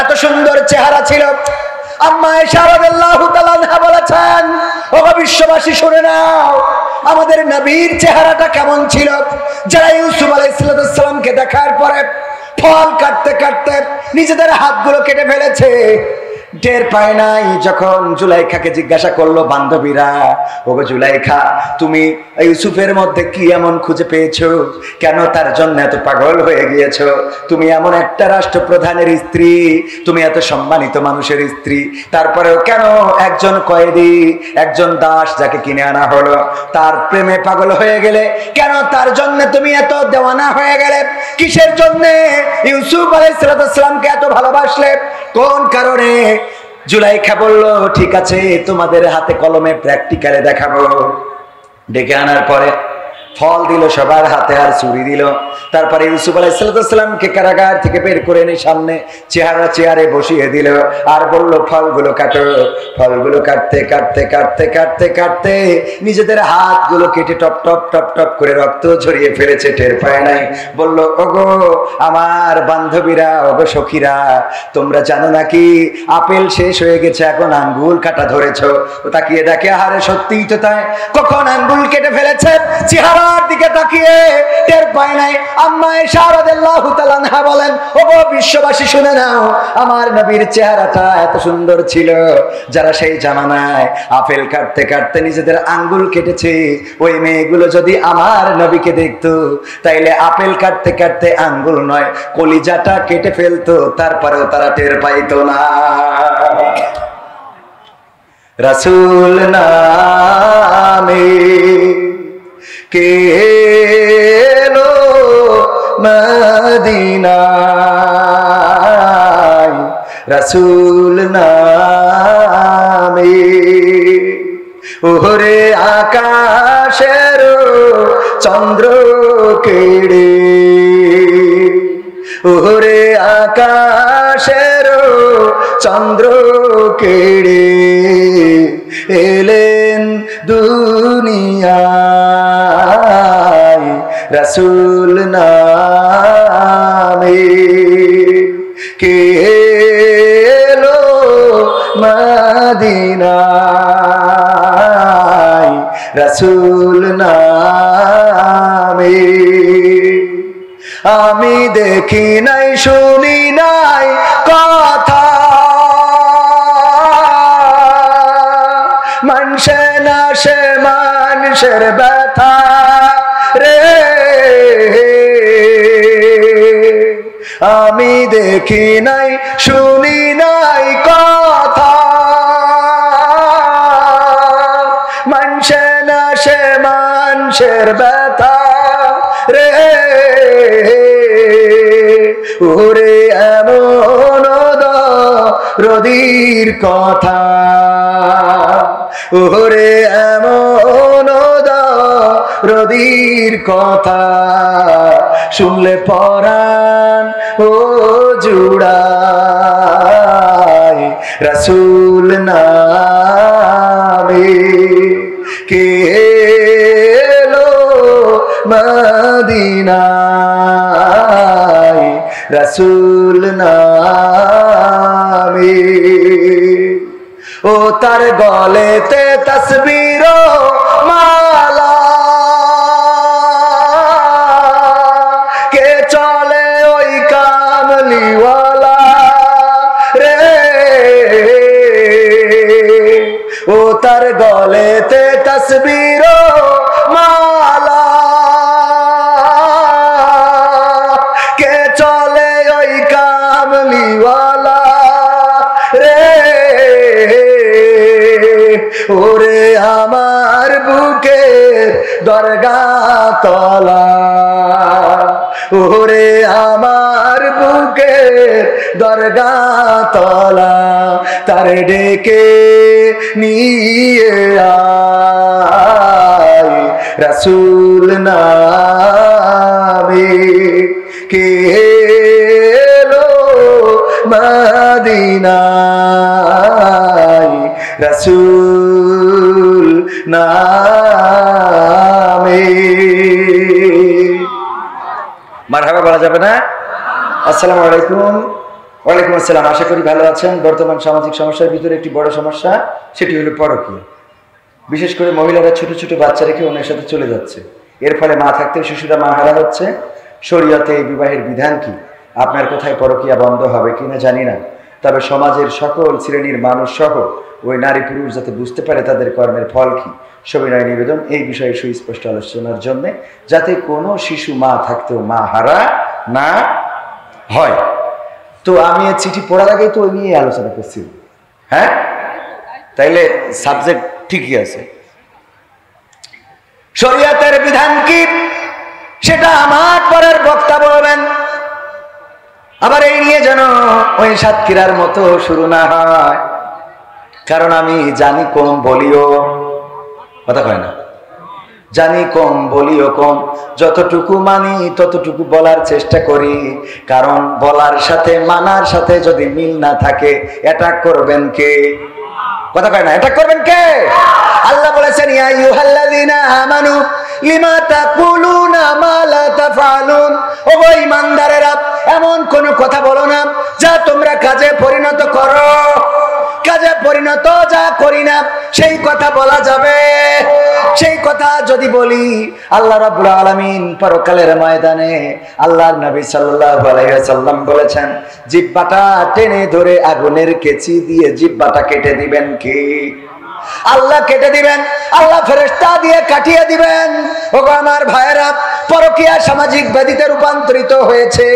এত সুন্দর চেহারা ছিল। আম্মা আয়েশা রাদিয়াল্লাহু তাআলা আনহা বলেছেন, ও বিশ্ববাসী শুনে নাও, আমাদের নবীর চেহারাটা কেমন ছিল। যারা ইউসুফ আলাইহিস সালামকে দেখার পরে ফল কাটতে কাটতে নিজেদের হাতগুলো কেটে ফেলেছে, টের পায় নাই। যখন জুলাইখাকে জিজ্ঞাসা করলো বান্ধবীরা, ওগো জুলাইখা, তুমি ইউসুফের মধ্যে কি এমন খুঁজে পেয়েছো? কেন তার জন্য এত পাগল হয়ে গিয়েছো? তুমি এমন একটা রাষ্ট্রপ্রধানের স্ত্রী, তুমি এত সম্মানিত মানুষের স্ত্রী, তারপরেও কেন একজন কয়েদি, একজন দাস যাকে কিনে আনা হলো, তার প্রেমে পাগল হয়ে গেলে? কেন তার জন্য তুমি এত দেওয়ানা হয়ে গেলে? কিসের জন্য ইউসুফ আলাইহিস সালামকে এত ভালোবাসলে? কোন কারণে? জুলাইখা বলল, ঠিক আছে, তোমাদের হাতে কলমে প্র্যাকটিক্যালে দেখাবো। ডেকে আনার পরে ফল দিল সবার হাতে আর চুরি দিল। তারপরে ইউসুফ আলাইহিস সালামকে কারাগার থেকে বের করে এনে সামনে চেয়ারে বসিয়ে দিল আর বলল, ফলগুলো কাটো। ফলগুলো কাটতে কাটতে কাটতে কাটতে কাটতে নিজেদের হাতগুলো কেটে টপ টপ টপ টপ করে রক্ত ঝরিয়ে ফেলেছে, টের পায় নাই। বলল, ওগো আমার বান্ধবীরা, ওগো সখীরা, তোমরা জানো নাকি আপেল শেষ হয়ে গেছে, এখন আঙ্গুল কাটা ধরেছ। ও তাকিয়ে দেখে, আহারে সত্যিই তো তাই, কখন আঙ্গুল কেটে ফেলেছে চেহারার দিকে তাকিয়ে টের পায় নাই। আম্মা আয়েশা রাদিয়াল্লাহু তাআলা আনহা বলেন, ওগো বিশ্ববাসী শুনে নাও, আমার নবীর চেহারাটা এত সুন্দর ছিল। যারা সেই জামানায় আপেল কাটতে কাটতে নিজেদের আঙ্গুল কেটেছে, ওই মেয়েগুলো যদি আমার নবীকে দেখতো, তাইলে আপেল কাটতে কাটতে আঙ্গুল নয় কলিজাটা কেটে ফেলতো, তারপরেও তারা টের পাইতো না। রাসূল নামে কে এলো মদিনায়, রাসূল নামে। ওরে আকাশের চন্দ্র কেড়ে, ওরে আকাশের চন্দ্র কেড়ে এলেন দুনিয়ায়, রাসূল নামে কে এলো মদিনায়, রাসূল নামে। আমি দেখি নাই শুনি নাই কথা, মানসে না সে মানুষের ব্যথা রে। আমি দেখি নাই শুনি নাই কথা, কিসের ব্যথা রে ওরে এমন রদির কথা ওরে এমন রদির কথা শুনলে পরাণ ও জুড়ায় রাসূল নামে কে এলো মদিনায় রাসূল নামে ও তার গলেতে তসবির মালা কে চলে ওই কামলিওয়ালা রে ও তার গলেতে তসবির মালা কে চলে ওই কামলিওয়ালা রে ওরে আমার বুকের দরগা তলা ওরে আমার বুকের দরগা তলা তার ডেকে নিয়ে আয় রাসূল নামে কে এলো মদিনায় রাসূল নামে মারহাবা বলা যাবে না? আসসালামু আলাইকুম। ওয়ালাইকুম আসসালাম। আশা করি ভালো আছেন। বর্তমান সামাজিক সমস্যার ভিতরে একটি বড় সমস্যা, সেটি হলো পরকীয়া। বিশেষ করে মহিলারা ছোট ছোট বাচ্চা রেখে অন্যের সাথে চলে যাচ্ছে। এর ফলে মা থাকতে শিশুরা মা হারা হচ্ছে। শরীয়তে এই বিবাহের বিধান কি? আপনার কোথায় পরকীয়া বন্ধ হবে কিনা জানি না, তবে সমাজের সকল শ্রেণীর মানুষ সহ ওই নারী পুরুষ যাতে বুঝতে পারে তাদের কর্মের ফল কি, সবিনয় নিবেদন এই বিষয়ে সুস্পষ্ট আলোচনার জন্য, যাতে কোনো শিশু মা থাকতেও মা হারা না হয়। তো আমি চিঠি পড়ার আগেই তো ওই নিয়ে আলোচনা করছি। হ্যাঁ, তাইলে সাবজেক্ট ঠিকই আছে। শরীয়তের বিধান কি সেটা আমার পরের বক্তা বলবেন। আবার এই নিয়ে যেন ওই সাতক্ষীরার মতো শুরু না হয়, কারণ আমি জানি কম বলিও, কথা কয় না, জানি কম বলিও কম, যতটুকু মানি ততটুকু বলার চেষ্টা করি। কারণ বলার সাথে মানার সাথে যদি মিল না থাকে অ্যাটাক করবেন কে? কথা কয় না, অ্যাটাক করবেন কে? আল্লাহ বলেছেন ইয়া আইয়ুহাল্লাযীনা আমানু লিমা তাকুলুনা মা লা তাফআলুন। ও ঈমানদারেরা, এমন কোন কথা বলো না যা তোমরা কাজে পরিণত করো। কাজে পরিণত যা করি না সেই কথা বলা যাবে। সেই কথা যদি বলি, আল্লাহ রাব্বুল আলামিন পরকালের ময়দানে আল্লাহর নবী সাল্লাল্লাহু আলাইহি ওয়াসাল্লাম বলেছেন, জিহ্বাটা টেনে ধরে আগুনের কেচি দিয়ে জিহ্বাটা কেটে দিবেন কি? আল্লাহ কেটে দিবেন, আল্লাহ ফেরেশতা দিয়ে কাটিয়ে দিবেন। ওগো আমার ভাইয়েরা, পরকীয়া সামাজিক ব্যাধিতে রূপান্তরিত হয়েছে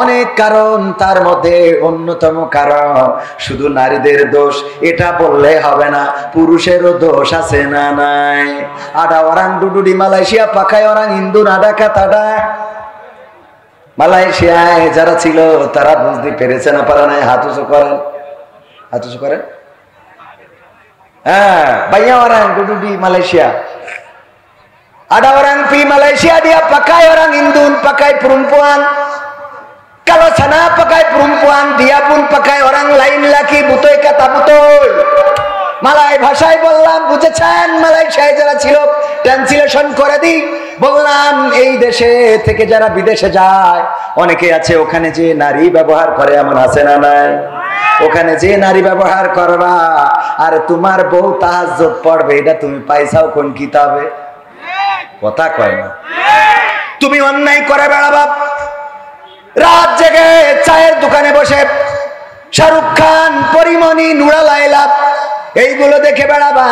অনেক কারণ, তার মধ্যে অন্যতম কারণ শুধু নারীদের দোষ এটা বললে হবে না, পুরুষেরও দোষ আছে না নাই? আডা ওরাং ডুডুডি মালয়েশিয়া পাখায় ওরাং ইন্দু নাডা কাতাডা। মালয়েশিয়ায় যারা ছিল তারা বুঝতে পেরেছে না পারা নাই? হাত উঁচু করেন, হাত উঁচু করেন। হ্যাঁ, বাইয়া ওরাং ডুডুডি Malaysia, ada orang pi Malaysia dia pakai orang Indun, pakai perempuan. Kalau sana pakai perempuan, dia pun pakai orang lain laki, butoy kata butoy। Malay ভাষায় বললাম, বুঝেছেন? মালয়েশিয়ায় যারা ছিল ট্রান্সলেশন করে দিই, বললাম এই দেশে থেকে যারা বিদেশে যায় অনেকে আছে ওখানে যে নারী ব্যবহার করে, এমন আছে না নাই? ওখানে যে নারী ব্যবহার করবা আর তোমার বউ তাহাজ্জুদ পড়বে, এটা তুমি পাইছাও কোন কিতাবে? কথা কয় না। তুমি অন্যায় করে বেড়াবা, রাত জেগে চায়ের দোকানে বসে শাহরুখ খান, পরিমণি, নুরা লায়লা এইগুলো দেখে বেড়াবা,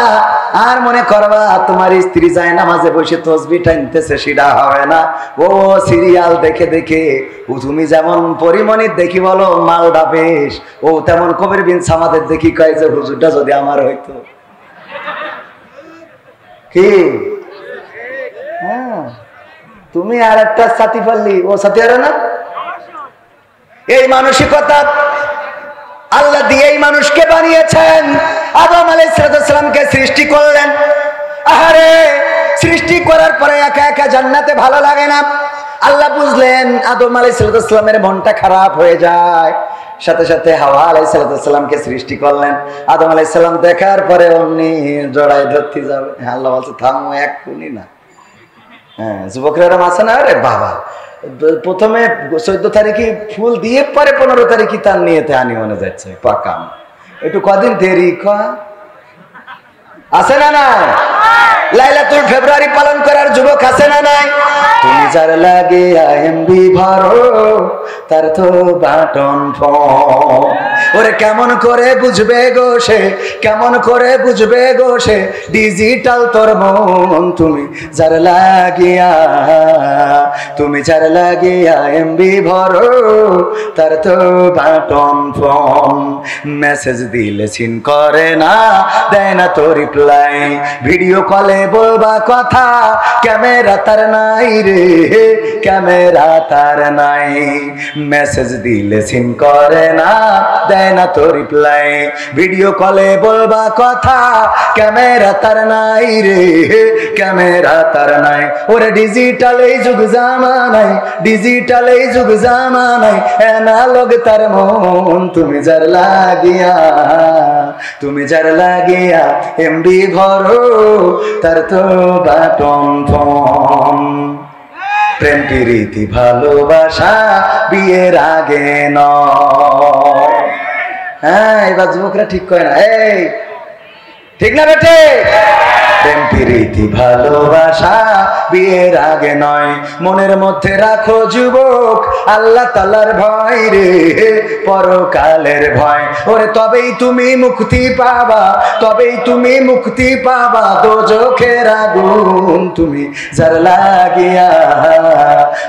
আর মনে করবা তোমার স্ত্রী যায় নামাজে বসে তসবিহ টানতেছে, সেটা হবে না। ও সিরিয়াল দেখে দেখে তুমি যেমন পরিমণির দেখি বলো মালটা বেশ, ও তেমন কবির বিন সামাদের দেখি কয় যে হুজুরটা যদি আমার হইতো। কি হ্যাঁ, তুমি আর একটা সাথী পারলি, ও সাথী আর না। এই মানসিকতা আল্লাহ দিয়েই মানুষকে বানিয়েছেন। আদম আলাইহিস সালামকে সৃষ্টি করলেন। আহারে, সৃষ্টি করার পরে একা একা জান্নাতে ভালো লাগে না। আল্লাহ বুঝলেন আদম আলাইহিস সালামের মনটা খারাপ হয়ে যায়, সাথে সাথে হাওয়া আলাইহিস সালামকে সৃষ্টি করলেন। আদম আলাইহিস সালাম দেখার পরে অমনি জড়াই ধরতে যাবে, আল্লাহ বলছে থামো, এক্ষুনি না। হ্যাঁ, যুবকরা মাসে না, রে বাবা প্রথমে 14 তারিখে ফুল দিয়ে পরে 15 তারিখে তার নিয়েতে আনি মনে যাচ্ছে পাকাম, একটু কদিন দেরি আছে না নাই? লাইলাতুল ফেব্রুয়ারি পালন করার যুবক আছে না নাই? তুমি যার লাগে এমবি ভরো তার তো বাটন ফোন। ওরে কেমন করে বুঝবে গো সে, কেমন করে বুঝবে গো সে ডিজিটাল তোর মন। তুমি যার লাগিয়া, তুমি যার লাগিয়া এমবি ভরো তার তো বাটন ফোন। মেসেজ দিলে সিন করে না, দেয় না তো রিপ্লাই, ভিডিও কলে বলবা কথা ক্যামেরা তার নাই রে, ক্যামেরা তার নাই। মেসেজ দিলে সিন করে না, দেয় না তো রিপ্লাই, ভিডিও কলে বলবা কথা ক্যামেরা তার নাই রে, ক্যামেরা তার নাই। ওরে ডিজিটাল এই যুগ জামানাই, ডিজিটাল এই যুগ জামানাই অ্যানালগ তার মন। তুমি যার লাগিয়া, তুমি যার লাগিয়া এমবি ভরো তার তো বাটন ফোন। প্রেম প্রীতি ভালোবাসা বিয়ের আগে নয়। হ্যাঁ, এবার যুবকরা ঠিক কয় না, এই ঠিক না বেটে? প্রেম প্রীতি ভালোবাসা বিয়ের আগে নয়। মনের মধ্যে রাখো যুবক আল্লাহ তাআলার ভয় রে, পরকালের ভয়। ওরে তবেই তুমি মুক্তি পাবা, তবেই তুমি মুক্তি পাবা দোজখের আগুন। তুমি যার লাগিয়া,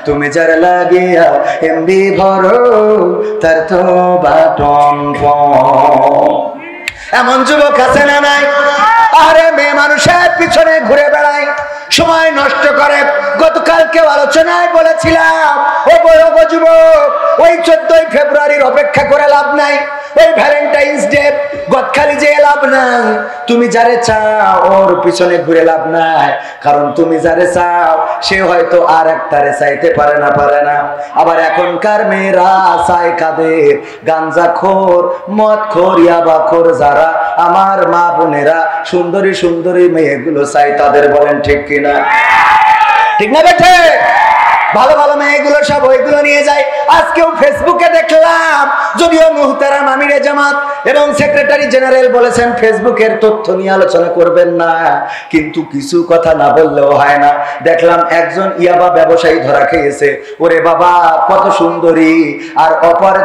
তুমি যার লাগিয়া এমবি ভরো তার তো বাটন ফোন। এমন যুবক আছে না নাই? আরে মেয়ে মানুষের পিছনে ঘুরে বেড়ায়, সময় নষ্ট করে। গতকালকে আলোচনায় বলেছিলাম, ও বড় যুবক, ওই 14 ফেব্রুয়ারির অপেক্ষা করে লাভ নাই, ওই ভ্যালেন্টাইন্স ডে গতকালি যে লাভ নাই। তুমি যারে চাও ওর পিছনে ঘুরে লাভ নাই, কারণ তুমি যারে চাও সে হয়তো আর একটারে চাইতে পারে না। আবার এখনকার মেয়েরা চায় কাদের? গাঞ্জাখোর, মদখোর, ইয়াবাখোর যারা আমার মা বোনেরা সুন্দরী সুন্দরী মেয়েগুলো চাই তাদের। বলেন ঠিক কিনা? ঠিক না বেঠে? ভালো ভালো মেয়েগুলো সব ওইগুলো নিয়ে যায়। আজকেও ফেসবুকে দেখলাম, যদিও মুহতারাম আমিরে জামাত এবং সেক্রেটারি জেনারেল বলেছেন ফেসবুকের তথ্য নিয়ে আলোচনা করবেন না, কিন্তু কিছু কথা না বললেও হয় না। দেখলাম একজন ইয়াবা ব্যবসায়ী ধরা খেয়েছে। ওরে বাবা, কত সুন্দরী! আর অপর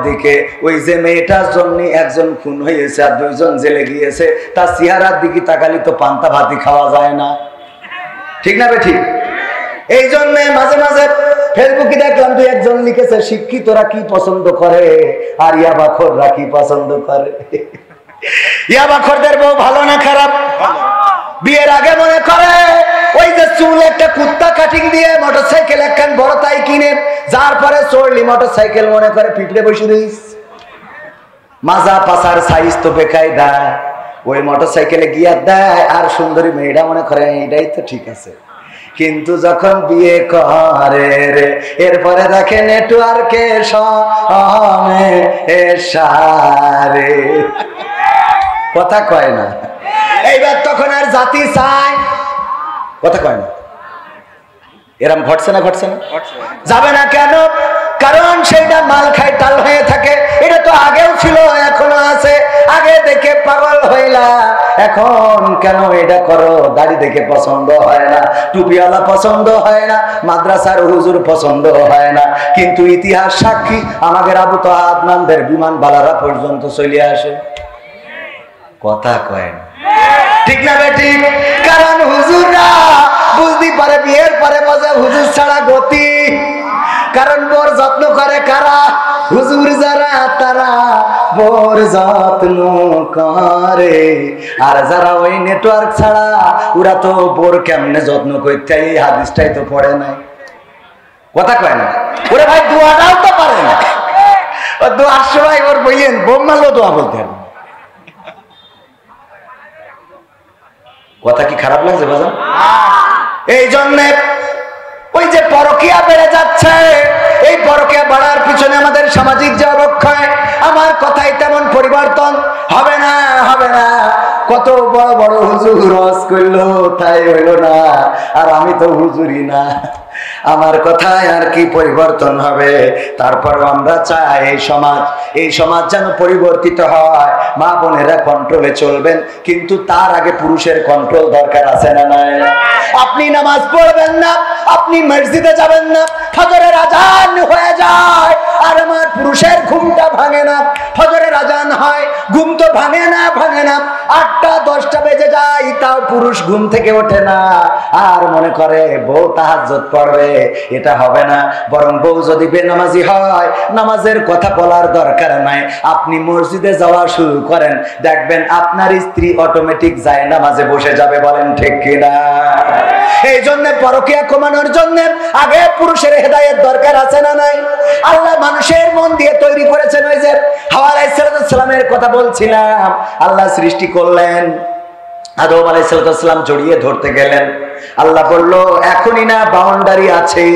দিকে ওই যে মেয়েটার জন্য একজন খুন হয়েছে আর 2 জন জেলে গিয়েছে, তার চেহারার দিকে তাকালি তো পান্তা ভাতি খাওয়া যায় না। ঠিক না বে ঠিক? এই জন্য মাঝে মাঝে ফেসবুকে দেখলাম 2-1 জন লিখেছে শিক্ষিতরা কি পছন্দ করে আর ইয়াবাখোররা কি পছন্দ করে। ইয়াবাখোরদের বউ ভালো না খারাপ? বিয়ের আগে মনে করে ওই যে চুল একটা কুত্তা কাটিং দিয়ে মোটরসাইকেল একখান বড় তাই কিনে, যার পরে চড়লি মোটরসাইকেল মনে করে পিঠে বসে রইস। মাজা পাশার সাইজ তো বেকায়দা, ওই মোটরসাইকেলে গিয়ার দেয় আর সুন্দরী মেয়েটা মনে করে এটাই তো ঠিক আছে। কিন্তু যখন বিয়ে করে রে, এরপরে দেখে নেটওয়ার্কের সঙ্গে এসারে কথা কয় না। এইবার তখন আর জাতি চায়, কথা কয় না। এরম ঘটছে না? যাবে না কেন? কারণ সেইটা মাল খাই টাল হয়ে থাকে। এটা তো আগেও ছিল, এখনো আছে। আগে দেখে পাগল হইলা, এখন কেন এটা করো? দাড়ি দেখে পছন্দ হয় না, টুপিওয়ালা পছন্দ হয় না, মাদ্রাসার হুজুর পছন্দ হয় না, কিন্তু ইতিহাস সাক্ষী আমাদের আবু তাহা আদনানদের বিমান বালারা পর্যন্ত চলে আসে। কথা কয় না? ঠিক না বেটি? কারণ হুজুররা বুঝতে পারে বিয়ের পরে বসে হুজুর ছাড়া গতি। কারণ বর যত্ন করে কারা? হুজুর যারা, তারা বোর যত্ন করে। আর যারা ওই নেটওয়ার্ক ছাড়া ওরা তো বোর কেমনে যত্ন করতে, এই হাদিসটাই তো পড়ে নাই, কথা কয় না। ওরে ভাই দোয়াটাও তো পারে না, দোয়ার সময় ওর বললেন বোম মারলেও দোয়া বলতে হবে। কথা কি খারাপ লাগছে বাজান? এই জন্যে ওই যে পরকীয়া বেড়ে যাচ্ছে, এই পরকীয়া বাড়ার পিছনে আমাদের সামাজিক যে অবক্ষয়, আমার কথাই তেমন পরিবর্তন হবে না, হবে না। কত বড় বড় হুজুর হজ করলো, তাই হইল না। আর আমি তো হুজুরই না, আমার কথায় আর কি পরিবর্তন হবে? তারপরও আমরা চাই এই সমাজ যেন পরিবর্তিত হয়। মা বোনেরা কন্ট্রোলে চলবেন, কিন্তু তার আগে পুরুষের কন্ট্রোল দরকার আছে না নাই? আপনি নামাজ পড়বেন না, আপনি মসজিদে যাবেন না, ফজরের আজান হয়ে যায় আর আমার পুরুষের ঘুমটা ভাঙে না। ফজরের আজান হয়, ঘুম তো ভাঙে না, 8টা 10টা বেজে যায়, তাও পুরুষ ঘুম থেকে ওঠে না, আর মনে করে বউ তাহাজ্জুদ পড়বে। এটা হবে না। বরং বউ যদি বেনামাজি হয়, নামাজের কথা বলার দরকার নাই, আপনি মসজিদে যাওয়া শুরু করেন, দেখবেন আপনার স্ত্রী অটোমেটিক যায় নামাজে বসে যাবে। বলেন ঠিক কিনা? এই জন্য পরকীয়া কমানোর জন্য আগে পুরুষের হেদায়েত দরকার আছে না নাই? আল্লাহ মানুষের মন দিয়ে তৈরি করেছেন। ওই যে হাওয়া আলাইহিস সালামের কথা বলছিলাম, আল্লাহ সৃষ্টি করলেন, আদম আলাইহিস সালাম জড়িয়ে ধরতে গেলেন, আল্লাহ বলল এখনই না, বাউন্ডারি আছে,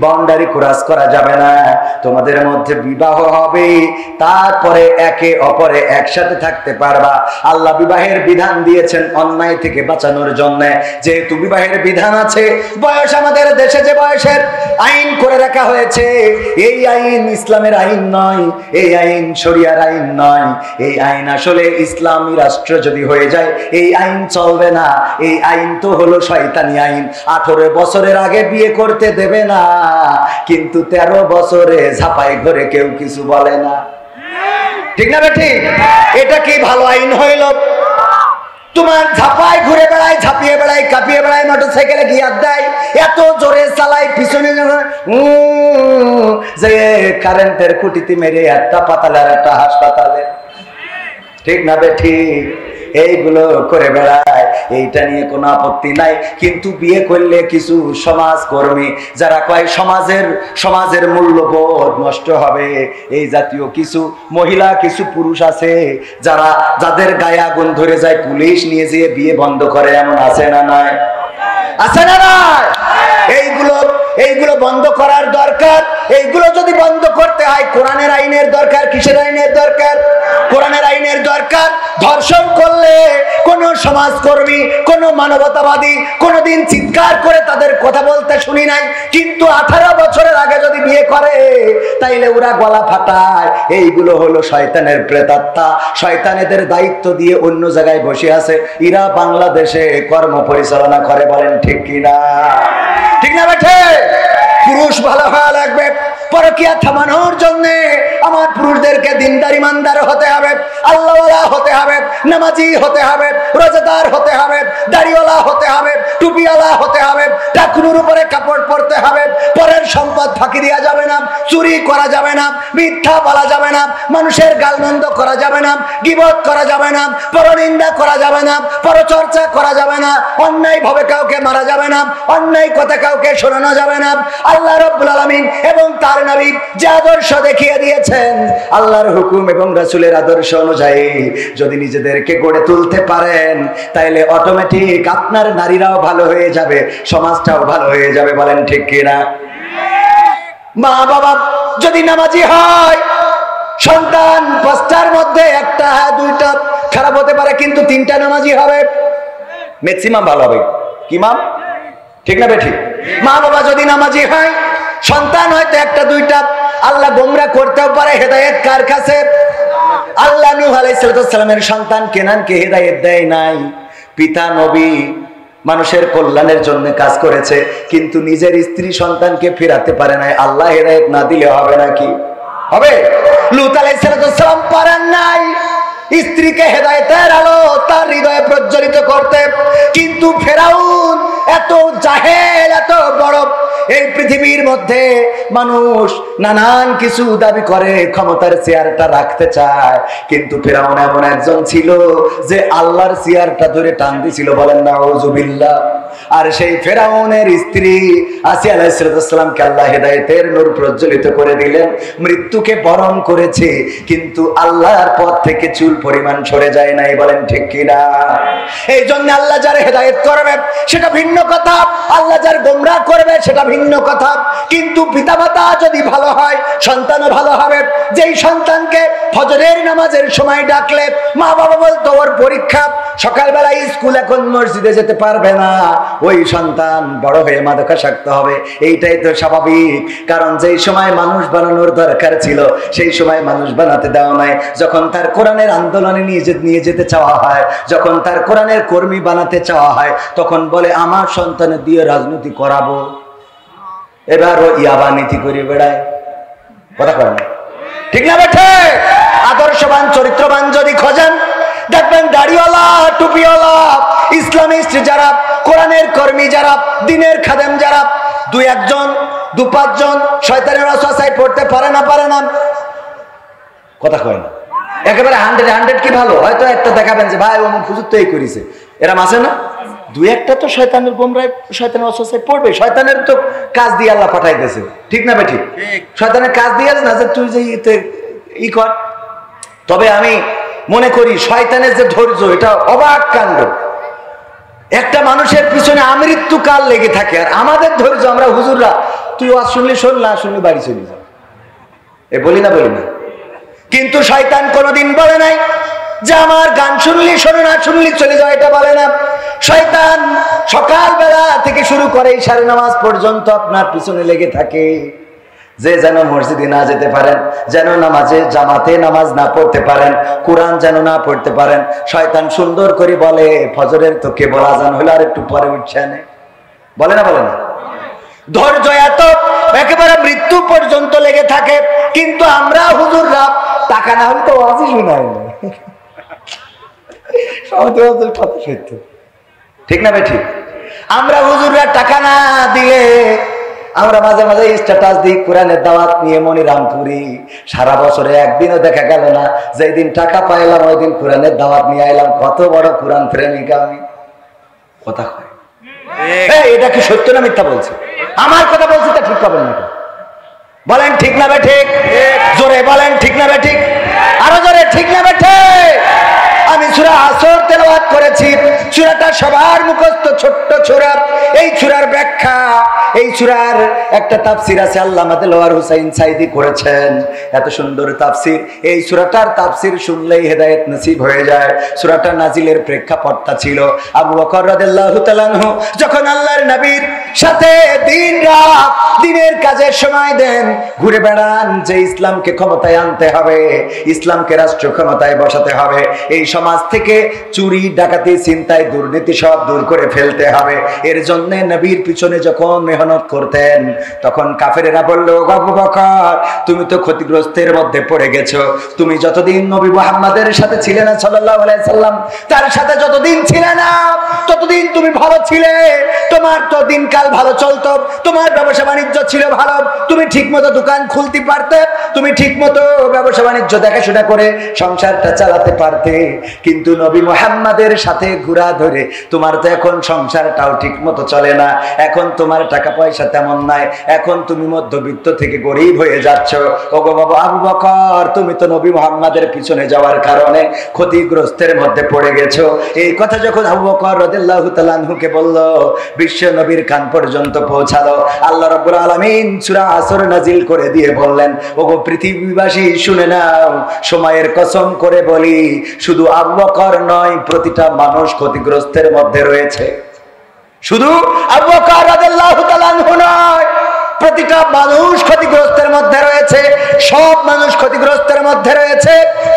বাউন্ডারি ক্রস করা যাবে না, তোমাদের মধ্যে বিবাহ হবে, তারপরে একে অপরে একসাথে থাকতে পারবা। আল্লাহ বিবাহের বিধান দিয়েছেন অন্যায় থেকে বাঁচানোর জন্য। যেহেতু বিবাহের বিধান আছে, বয়স আমাদের দেশে যে বয়সের আইন করে রাখা হয়েছে, এই আইন ইসলামের আইন নয়, এই আইন শরিয়ার আইন নয়, এই আইন আসলে ইসলামী রাষ্ট্র যদি হয়ে যায় এই আইন চলবে না। এই আইন তো হলো শয়তানি আইন। 18 বছরের আগে বিয়ে করতে দেবে না, কিন্তু 13 বছরে ঝাপাই ঘরে কেউ কিছু বলে না। ঠিক না ঠিক? এটা কি ভালো আইন হইল? তোমার ঝাপায় ঘুরে বেড়ায়, ঝাঁপিয়ে বেড়ায়, কাঁপিয়ে বেড়ায়, মোটরসাইকেলে গিয়ার দেয়, এত জোরে চালায়, পিছনে যে কারেন্টের খুঁটিতে মেরে একটা পাতালে আর একটা হাসপাতালে। ঠিক না ঠিক? এইগুলো করে বেড়ায়, এইটা নিয়ে কোনো আপত্তি নাই। কিন্তু বিয়ে করলে কিছু সমাজকর্মী যারা কয় সমাজের মূল্যবোধ নষ্ট হবে, এই জাতীয় কিছু মহিলা, কিছু পুরুষ আছে যাদের গায়ে আগুন ধরে যায়, পুলিশ নিয়ে যেয়ে বিয়ে বন্ধ করে, এমন আছে না নাই? আছে না নাই? এইগুলো বন্ধ করার দরকার। এইগুলো যদি বন্ধ করতে হয়, কোরআনের আইনের দরকার। কিসের আইনের দরকার? কোরআনের আইনের দরকার। ধর্ষণ করলে কোন সমাজকর্মী, কোন মানবতাবাদী কোনদিন চিৎকার করে তাদের কথা বলতে শুনি নাই। কিন্তু 18 বছরের আগে যদি বিয়ে করে, তাইলে ওরা গলা ফাটায়। এইগুলো হলো শয়তানের প্রেতাত্মা। শয়তান এদের দায়িত্ব দিয়ে অন্য জায়গায় বসে আছে, এরা বাংলাদেশে কর্ম পরিচালনা করে। বলেন ঠিক কিনা? ঠিক না বেঠে? পুরুষ ভালো হওয়া লাগবে। পরকীয়া থামানোর জন্য আমার পুরুষদেরকে দিনদার ইমানদার হতে হবে, আল্লাহওয়ালা হতে হবে, নামাজি হতে হবে, রোজাদার হতে হবে, দাড়িওয়ালা হতে হবে, টুপিওয়ালা হতে হবে, টাকুর উপরে কাপড় পরতে হবে, পরের সম্পদ ফাঁকি দেওয়া যাবে না, চুরি করা যাবে না, মিথ্যা বলা যাবে না, মানুষের গালমন্দ করা যাবে না, গীবত করা যাবে না, পরনিন্দা করা যাবে না, পরচর্চা করা যাবে না, অন্যায় ভাবে কাউকে মারা যাবে না, অন্যায় কথা কাউকে শোনানো যাবে না। আল্লাহ রাব্বুল আলামিন এবং তার নবী যে আদর্শ দেখিয়ে দিয়েছেন, আল্লাহর হুকুম এবং রাসূলের আদর্শ অনুযায়ী যদি নিজেদেরকে গড়ে তুলতে পারেন, তাইলে অটোমেটিক আপনার নারীরাও ভালো হয়ে যাবে, সমাজটাও ভালো হয়ে যাবে। বলেন ঠিক কিনা? মা বাবা যদি নামাজি হয়, সন্তান 5টার মধ্যে 1টা 2টা খারাপ হতে পারে, কিন্তু 3টা নামাজি হবে, ম্যাক্সিমাম ভালো হবে। কি মা? ঠিক না বেঠিক? মা বাবা যদি নামাজি হয়, সন্তান হয়তো 1টা 2টা, আল্লাহ গোমরা করতেও পারে। হেদায়েত কার কাছে? আল্লাহ নূহ আলাইহিস সালামের সন্তান কেনানকে হেদায়েত দেয় নাই। পিতা নবী মানুষের কল্যাণের জন্য কাজ করেছে, কিন্তু নিজের স্ত্রী সন্তানকে ফেরাতে পারে নাই। আল্লাহ হেদায়েত না দিলে হবে নাকি? হবে। লূত আলাইহিস সালাম পারেন নাই স্ত্রীকে হেদায়েতের আলো তার হৃদয়ে প্রজ্বলিত করতে, কিন্তু ফেরাউন এত জাহেল, এত বড়। এই পৃথিবীর মধ্যে মানুষ নানান কিছু দাবি করে, ক্ষমতার চেয়ারটা রাখতে চায়, কিন্তু ফিরআউন এমন একজন ছিল যে আল্লাহর চেয়ারটা ধরে টান দিছিল, বলেন নাউজুবিল্লাহ। আর সেই ফিরআউনের স্ত্রী আসিয়া আলাইহিস সালামকে আল্লাহ হেদায়েতের নূর প্রজ্বলিত করে দিলেন, মৃত্যুকে বরণ করেছে, কিন্তু আল্লাহর পথ থেকে চুল পরিমাণ সরে যায় নাই, বলেন ঠিক কিনা? এই জন্য আল্লাহ যার হেদায়েত করবে সেটা ভিন্ন কথা, আল্লাহ যার গোমরাহ করবে সেটা ভিন্ন কথা। কিন্তু পিতামাতা যদি ভালো হয়, সন্তানও ভালো হবে। যেই সন্তানকে ফজরের নামাজের সময় ডাকলে মা বাবা বলতো ওর পরীক্ষা, সকালবেলা স্কুল, এখন মসজিদে যেতে পারবে না, ওই সন্তান বড় হয়ে মাদকাসক্ত হবে। এইটাই তো স্বাভাবিক, কারণ যেই সময় মানুষ বানানোর দরকার ছিল সেই সময় মানুষ বানাতে দেওয়া নাই। যখন তার কোরআনের আন্দোলনে নিয়ে যেতে চাওয়া হয়, যখন তার কোরআনের কর্মী বানাতে চাওয়া হয়, তখন বলে আমার সন্তানের দিয়ে রাজনীতি করাবো। এবার ও ইয়াবা নীতি করে বেড়ায়, কথা কয় না, ঠিক না বেঠে? আদর্শবান চরিত্রবান যদি খোঁজেন, দেখবেন দাড়িওয়ালা, টুপিওয়ালা, ইসলামিস্ট যারা, কোরআনের কর্মী যারা, দিনের খাদেম যারা, দুই একজন, দু পাঁচজন শয়তানের ওয়াসওয়াসায় পড়তে পারে না, কথা কয় না। একেবারে 100 কি ভালো, হয়তো একটা দেখাবেন যে ভাই অমুক হুজুর তো এই করেছে, এরা মাসে না, দুই একটা তো শয়তানের গোমরায়, শয়তানের ওয়াসওয়াসায় পড়বে। শয়তানের তো কাজ দিয়ে আল্লাহ পাঠাইতেছে, ঠিক না বেঠিক? শয়তানের কাজ দিয়ে না যে তুই যে ই কর। তবে আমি মনে করি শয়তানের যে ধৈর্য, এটা অবাক কাণ্ড। একটা মানুষের পিছনে আমৃত্যুকাল লেগে থাকে, আর আমাদের ধৈর্য, আমরা হুজুররা তুই ওয়াজ শুনলি শোন, না শুনলি বাড়ি চলে যা, এ বলি না? কিন্তু শয়তান কোনোদিন বলে নাই যে আমার গান শুনলি শোনো, না শুনলি চলে যাও, এটা বলে না। শয়তান সকালবেলা থেকে শুরু করে ইশারে নামাজ পর্যন্ত আপনার পিছনে লেগে থাকে, যে যেন মসজিদে না যেতে পারেন, যেন নামাজে জামাতে নামাজ না পড়তে পারেন, কোরআন যেন না পড়তে পারেন। শয়তান সুন্দর করে বলে ফজরের তো কেবল আজান হলো, আর একটু পরে উঠছে না, বলে না? ধৈর্য এত একেবারে মৃত্যু পর্যন্ত লেগে থাকে। কিন্তু আমরা হুজুররা টাকা না হলে তো ওয়াজই শোনাই না, কথা সত্য, ঠিক না বেঠিক? আমরা হুজুররা টাকা না দিলে আমরা মাঝে মাঝে স্ট্যাটাস দিই কোরআনের দাওয়াত নিয়ে মনিরামপুরি, সারা বছরে একদিনও দেখা গেল না যেই দিন টাকা পাইলাম ওই দিন কোরআনের দাওয়াত নিয়ে আইলাম। কত বড় কোরআন প্রেমিক আমি, কথা কয়। এটা কি সত্য না মিথ্যা বলছে? আমার কথা বলছি তা ঠিক পাবেন না, বলেন ঠিক না বেঠিক? জোরে বলেন ঠিক না বেঠিক? আরো জোরে ঠিক না বেঠিক? আমি সূরা আসর তেলাওয়াত করেছি, সূরাটা সবার মুখস্থ, ছোট্ট সূরা। এই সূরার ব্যাখ্যা, এই সূরার একটা তাফসীর আছে, আল্লামা দেলোয়ার হোসেন সাইদি করেছেন, এত সুন্দর তাফসীর। এই সূরাটার তাফসীর শুনলেই হেদায়েত নসিব হয়ে যায়। সূরাটা নাজিলের প্রেক্ষাপটটা ছিল আবু বকর রাদিয়াল্লাহু তাআলা আনহু যখন আল্লাহর নবীর সাথে দিন রাত দিনের কাজের সময় দেন, ঘুরে বেড়ান যে ইসলামকে ক্ষমতায় আনতে হবে, ইসলামকে রাষ্ট্র ক্ষমতায় বসাতে হবে, এই সমাজ থেকে চুরি, ডাকাতি, ছিনতাই, দুর্নীতি সব দূর করে ফেলতে হবে। এর জন্য নবীর পিছনে যখন মেহনত করতেন, তখন কাফেরেরা বলল, আবু বকর তুমি তো ক্ষতিগ্রস্তের মধ্যে পড়ে গেছো। তুমি যতদিন নবী মুহাম্মাদের সাথে ছিলে না সাল্লাল্লাহু আলাইহি সাল্লাম, তার সাথে যতদিন ছিলে না ততদিন তুমি ভালো ছিলে, তোমার তো দিনকাল ভালো চলতো, তোমার ব্যবসা বাণিজ্য ছিল ভালো, তুমি ঠিকমতো দোকান খুলতে পারতে, তুমি ঠিকমতো ব্যবসা বাণিজ্য দেখাশোনা করে সংসারটা চালাতে পারতে। কিন্তু নবী মুহাম্মাদের সাথে ঘোরা ধরে তোমার তো এখন সংসারটাও ঠিক মতো চলে না, এখন তোমার টাকা পয়সা তেমন নাই, এখন তুমি মধ্যবিত্ত থেকে গরিব হয়ে যাচ্ছ। ওগো বাবা আবু বকর, তুমি তো নবী মুহাম্মাদের পিছনে যাওয়ার কারণে ক্ষতিগ্রস্তের মধ্যে পড়ে গেছো। এই কথা যখন আবু বকর রাদিয়াল্লাহু তাআলা আনহুকে বলল, বিশ্ব নবীর কান পর্যন্ত পৌঁছালো। আল্লাহ রাব্বুল আলামিন সূরা আসর নাজিল করে দিয়ে বললেন, ওগো পৃথিবীবাসী শুনে নাও, সময়ের কসম করে বলি, শুধু আবু বকর নয়, প্রতিটা মানুষ ক্ষতিগ্রস্তের মধ্যে রয়েছে। শুধু আবু বকর রাদিয়াল্লাহু তাআলা আনহু নয়, প্রতিটা মানুষ ক্ষতিগ্রস্তের মধ্যে রয়েছে, সব মানুষ ক্ষতিগ্রস্তের মধ্যে রয়েছে।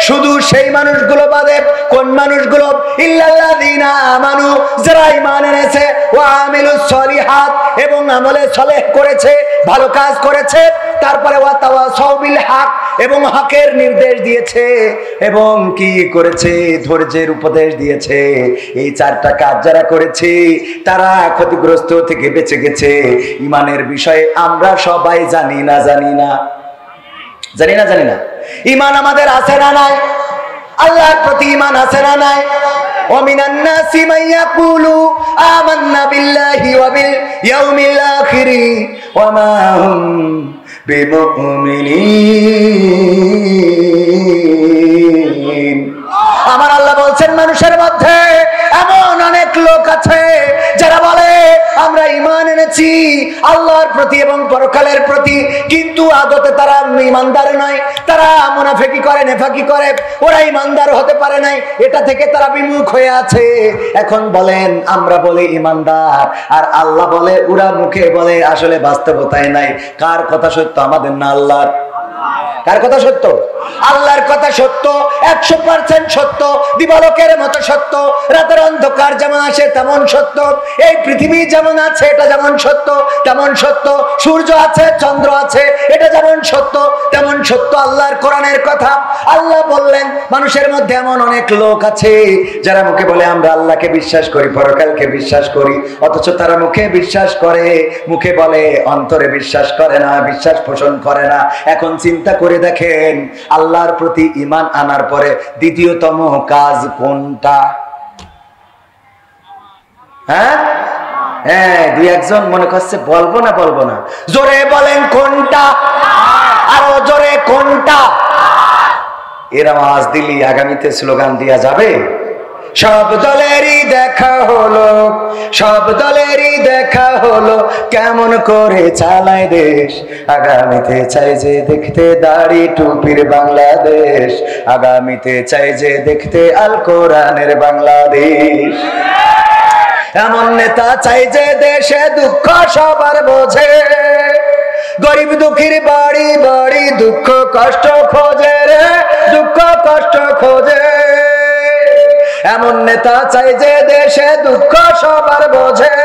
শুধু সেই মানুষগুলো বাদে। কোন মানুষগুলো? ইল্লাল্লাযীনা আমানু, যারা ঈমান এনেছে, ওয়া আমিলুস সলিহাত, এবং আমলে সলেহ করেছে, ভালো কাজ করেছে। তারপরে ওয়া তাওয়াসাউ বিল হক, এবং হকের নির্দেশ দিয়েছে এবং কি করেছে, ধৈর্যের উপদেশ দিয়েছে। এই চারটা কাজ যারা করেছে তারা ক্ষতিগ্রস্ত থেকে বেঁচে গেছে। ঈমানের বিষয়ে আমরা সবাই জানি না জানি না জানি না জানি না ঈমান আমাদের আছে না নাই? আল্লাহর প্রতি ঈমান আছে না নাই? ওয়ামিনান নাসি মান ইয়াকুলু আমান্না বিল্লাহি ওয়া বিল ইয়াউমিল আখির ওয়া মা হুম বিমুমিনিন। আমার আল্লাহ বলছেন মানুষের মধ্যে এমন অনেক লোক আছে যারা বলে আমরা ঈমান এনেছি আল্লাহর প্রতি এবং পরকালের প্রতি, কিন্তু আদতে তারা ঈমানদার নয়। তারা মুনাফিকি করে, নেফাকি করে, ওরা ঈমানদার হতে পারে নাই। এটা থেকে তারা বিমুখ হয়ে আছে। এখন বলেন আমরা বলে ঈমানদার আর আল্লাহ বলে, ওরা মুখে বলে, আসলে বাস্তবতায় নাই। কার কথা সত্য, আমাদের না আল্লাহর? কার কথা সত্য? আল্লাহর কথা সত্য, 100% সত্য, দিবালোকের মতো সত্য। রাতের অন্ধকার যেমন আসে তেমন সত্য, এই পৃথিবী যেমন আছে এটা যেমন সত্য তেমন সত্য, সূর্য আছে, চন্দ্র আছে, এটা যেমন সত্য তেমন সত্য আল্লাহর কোরআনের কথা। আল্লাহ বললেন মানুষের মধ্যে এমন অনেক লোক আছে যারা মুখে বলে আমরা আল্লাহকে বিশ্বাস করি, পরকালকে বিশ্বাস করি, অথচ তারা মুখে বিশ্বাস করে, মুখে বলে, অন্তরে বিশ্বাস করে না, বিশ্বাস পোষণ করে না। এখন চিন্তা করে দেখেন আল্লাহর প্রতি ঈমান আনার পরে দ্বিতীয়তম কাজ কোনটা? হ্যাঁ হ্যাঁ, দুই একজন মনে করছে বলবো না বলবো না, জোরে বলেন কোনটা, আরো জোরে কোনটা। এর আওয়াজ দিলি আগামীতে স্লোগান দেয়া যাবে। সব দলেরই দেখা হলো, সব দলেরই দেখা হলো, কেমন করে চালায় দেশ। আগামীতে চাই যে দেখতে দাড়ি টুপির বাংলাদেশ, আগামীতে চাই যে দেখতে আল কোরআনের বাংলাদেশ। এমন নেতা চাই যে দেশে দুঃখ সবার বোঝে, গরিব দুঃখীর বাড়ি বাড়ি দুঃখ কষ্ট খোঁজে রে, দুঃখ কষ্ট খোঁজে। এমন নেতা চাই যে দেশে দুঃখ সবার বোঝে,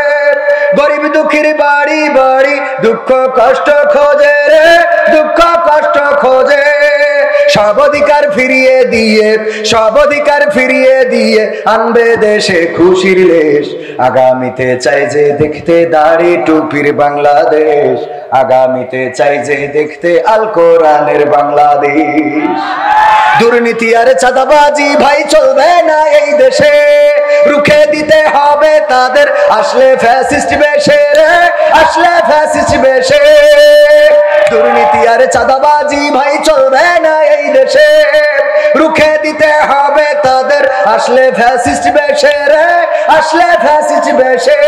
গরিব দুঃখীর বাড়ি বাড়ি দুঃখ কষ্ট খোঁজে রে, দুঃখ কষ্ট খোঁজে। সব অধিকার ফিরিয়ে দিয়ে, সব অধিকার ফিরিয়ে দিয়ে আনবে দেশে খুশির লেশ। আগামীতে চাই যে দেখতে দাড়ি টুপির বাংলাদেশ, আগামীতে চাই যে দেখতে আল কোরআনের বাংলাদেশ। দুর্নীতি আর চাঁদাবাজি ভাই চলবে না এই দেশে, রুখে দিতে হবে তাদের আসলে ফ্যাসিস্ট বেশে রে, আসলে ফ্যাসিস্ট বেশে। দুর্নীতি আর চাঁদাবাজি ভাই চলবে না এই দেশে, রুখে দিতে হবে তাদের আসলে ফ্যাসিস্ট বেশে রে, আসলে ফ্যাসিস্ট বেশে।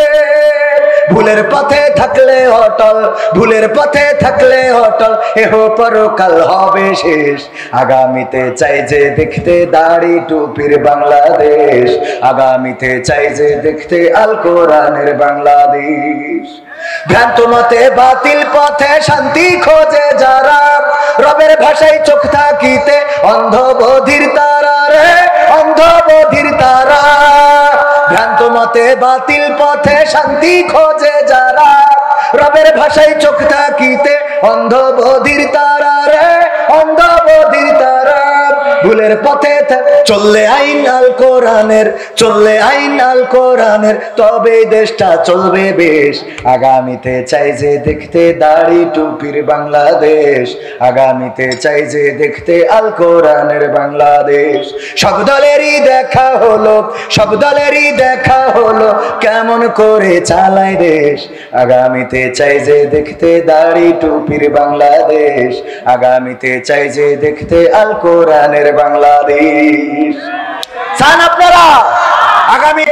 ভুলের পথে থাকলে অটল, ভুলের পথে থাকলে অটল, এহ পরকাল হবে শেষ। আগামীতে চাই যে দেখতে দাড়ি টুপির বাংলাদেশ, আগামীতে চাই যে দেখতে আল কোরআনের বাংলাদেশ। ভ্রান্ত মতে বাতিল পথে শান্তি খোঁজে যারা, রবের ভাষায় চোখ থাকিতে অন্ধ বধির তারা রে, অন্ধ বধির তারা। ভ্রান্ত মতে বাতিল পথে শান্তি খোঁজে যারা, রবের ভাষায় চোখ থাকিতে অন্ধ বধির তারা রে, অন্ধ বধির তারা। ভুলের পথে চললে আইন আল কোরআনের, চললে আইন আল কোরআনের, তবে দেশটা চলবে বেশ। আগামীতে চাই যে দেখতে দাড়ি টুপির বাংলাদেশ, আগামীতে চাই যে দেখতে আল কোরআনের বাংলাদেশ। সব দলেরই দেখা হলো, সব দলেরই দেখা হলো, কেমন করে চালায় দেশ। আগামীতে চাই যে দেখতে দাড়ি টুপির বাংলাদেশ, আগামীতে চাই যে দেখতে আল কোরআনের বাংলাদেশ। চান আপনারা আগামী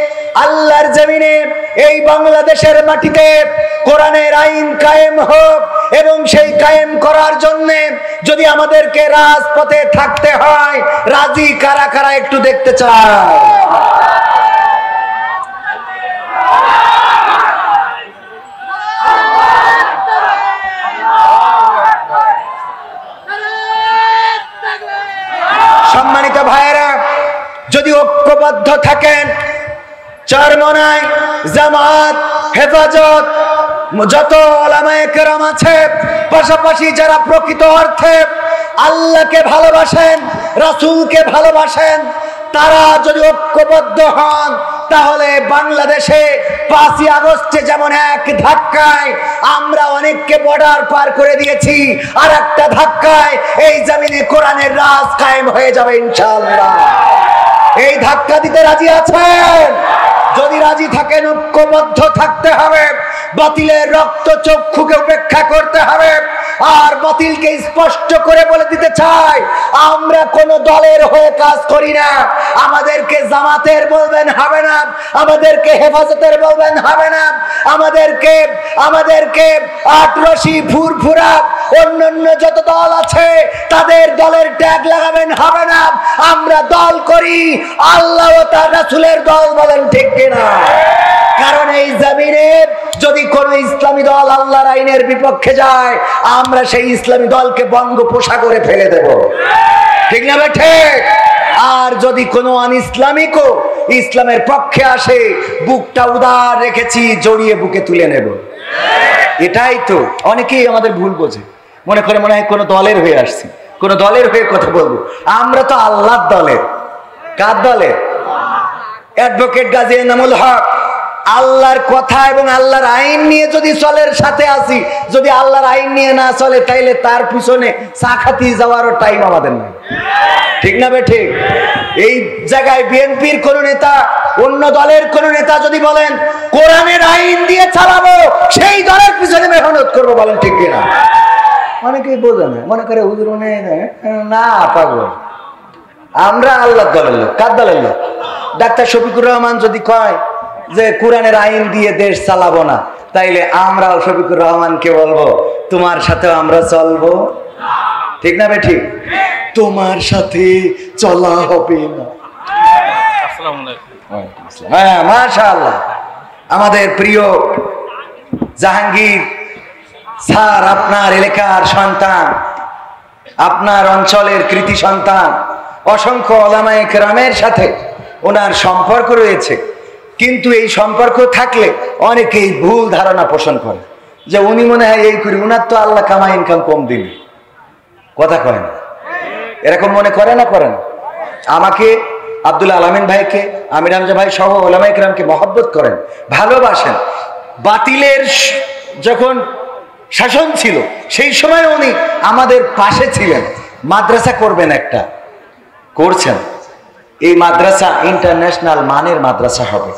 আল্লাহর জমিনে এই বাংলাদেশের মাটিতে কোরআনের আইন কায়েম হোক, এবং সেই কায়েম করার জন্য যদি আমাদেরকে রাজপথে থাকতে হয়, রাজি কারা কারা একটু দেখতে চায়? সম্মানিত ভাইয়েরা, যদি ঐক্যবদ্ধ থাকেন, চরমনাই, জামাত, হেফাজত, যত ওলামায়ে কেরাম আছে পাশাপাশি যারা প্রকৃত অর্থে আল্লাহকে ভালোবাসেন, রাসূলকে ভালোবাসেন, তারা যদি ঐক্যবদ্ধ হন তাহলে বাংলাদেশে 5ই আগস্টে যেমন এক ধাক্কায় আমরা অনেককে বর্ডার পার করে দিয়েছি, আর একটা ধাক্কায় এই জমিনে কোরআনের রাজ কায়েম হয়ে যাবে ইনশাআল্লাহ। এই ধাক্কা দিতে রাজি আছেন? যদি রাজি থাকেন ঐক্যবদ্ধ থাকতে হবে, বাতিলের রক্ত চক্ষুকে উপেক্ষা করতে হবে। আর বাতিলকে স্পষ্ট করে বলে দিতে চাই, আমরা কোন দলের হয়ে কাজ করি না। আমাদেরকে জামাতের বলবেন হবে না, আমাদেরকে হেফাজতের বলবেন হবে না, আমাদেরকে আটরশি ফুরফুরা অন্যান্য যত দল আছে তাদের দলের ট্যাগ লাগাবেন হবে না। আমরা দল করি আল্লাহ ও তার রাসূলের দল, বলেন ঠিক কিনা? কারণ এই জমিনে যদি কোন ইসলামী দল আল্লাহর আইনের বিপক্ষে যায়, আমরা সেই ইসলামী দলকে বঙ্গোপসাগরে ফেলে দেব, ঠিক না ঠিক? আর যদি কোনো অনইসলামিকও ইসলামের পক্ষে আসে, বুকটা উদার রেখেছি, জড়িয়ে বুকে তুলে নেব। এটাই তো অনেকেই আমাদের ভুল বোঝে, মনে করে মনে হয় কোনো দলের হয়ে আসছি, কোনো দলের হয়ে কথা বলবো। আমরা তো আল্লাহর দলের। কার দলের? অ্যাডভোকেট গাজী এনামুল হক আল্লাহর কথা এবং আল্লাহর আইন নিয়ে যদি চলের সাথে আসি, যদি আল্লাহর আইন নিয়ে না চলে তাইলে তার পিছনে সাখাতি যাওয়ারও টাইম আমাদের নাই, ঠিক না ঠিক? এই জায়গায় বিএনপির কোন নেতা, অন্য দলের কোন নেতা যদি বলেন কোরআনের আইন দিয়ে চালাবো, সেই দলের পিছনে মেহনত করবো, বলেন ঠিক কিনা? অনেকেই বোঝে না, মনে করে হুজুর না পাগল। আমরা আল্লাহর দলের লোক। কার দলের লোক? ডাক্তার শফিকুর রহমান যদি কয় যে কোরআনের আইন দিয়ে দেশ চালাবো না, তাইলে আমরাও শফিকুর রহমানকে বলবো তোমার সাথেও আমরা চলবো, ঠিক না ঠিক? তোমার সাথে চলা হবে না। হ্যাঁ, মাশাআল্লাহ। আমাদের প্রিয় জাহাঙ্গীর স্যার আপনার এলাকার সন্তান, আপনার অঞ্চলের কৃতি সন্তান, অসংখ্য ওলামায়ে কেরামের সাথে ওনার সম্পর্ক রয়েছে। কিন্তু এই সম্পর্ক থাকলে অনেকেই ভুল ধারণা পোষণ করে যে উনি মনে হয় এই করি, উনার তো আল্লাহ কামা ইনকাম কম দিন, কথা কয় না, এরকম মনে করে না? করেন। আমাকে, আব্দুল আলামিন ভাইকে, আমির হামজা ভাই সহ ওলামায়ে কেরামকে মহব্বত করেন, ভালোবাসেন। বাতিলের যখন শাসন ছিল সেই সময় উনি আমাদের পাশে ছিলেন। মাদ্রাসা করবেন, একটা করছেন। এই মাদ্রাসা ইন্টারন্যাশনাল মানের মাদ্রাসা হবে।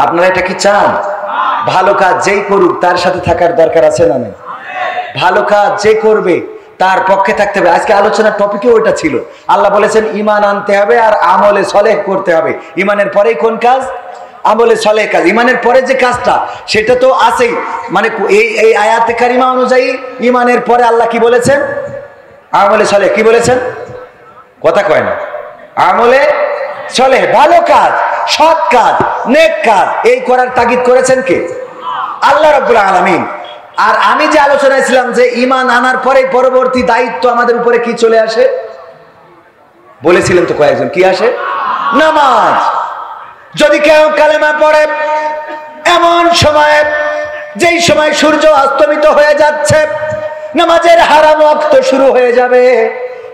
আপনারা এটা কি চান? ভালো কাজ যেই করুক তার সাথে থাকার দরকার আছে না? নেই? ভালো কাজ যে করবে তার পক্ষে থাকতে হবে। আজকে আলোচনার টপিকে ওইটা ছিল। আল্লাহ বলেছেন ঈমান আনতে হবে আর আমলে সলেহ করতে হবে। ঈমানের পরেই কোন কাজ? আমলে সলেহ কাজ। ঈমানের পরে যে কাজটা সেটা তো আছেই, মানে এই আয়াতে কারিমা অনুযায়ী ঈমানের পরে আল্লাহ কি বলেছেন? আমলে সলেহ। কি বলেছেন? কথা কয় না। আমলে সলেহ, ভালো কাজ, সৎ কাজ, নেক কাজ, এই করার তাগিদ করেছেন কে? আল্লাহ রাব্বুল আলামিন। আর আমি যে আলোচনায় ছিলাম যে ঈমান আনার পরে পরবর্তী দায়িত্ব আমাদের উপরে কি চলে আসে, বলেছিলেন তো কয়েকজন, কি আসে? নামাজ। যদি কেউ কালেমা পড়ে এমন সময়, যেই সময় সূর্য অস্তমিত হয়ে যাচ্ছে, নামাজের হারাম ওয়াক্ত শুরু হয়ে যাবে,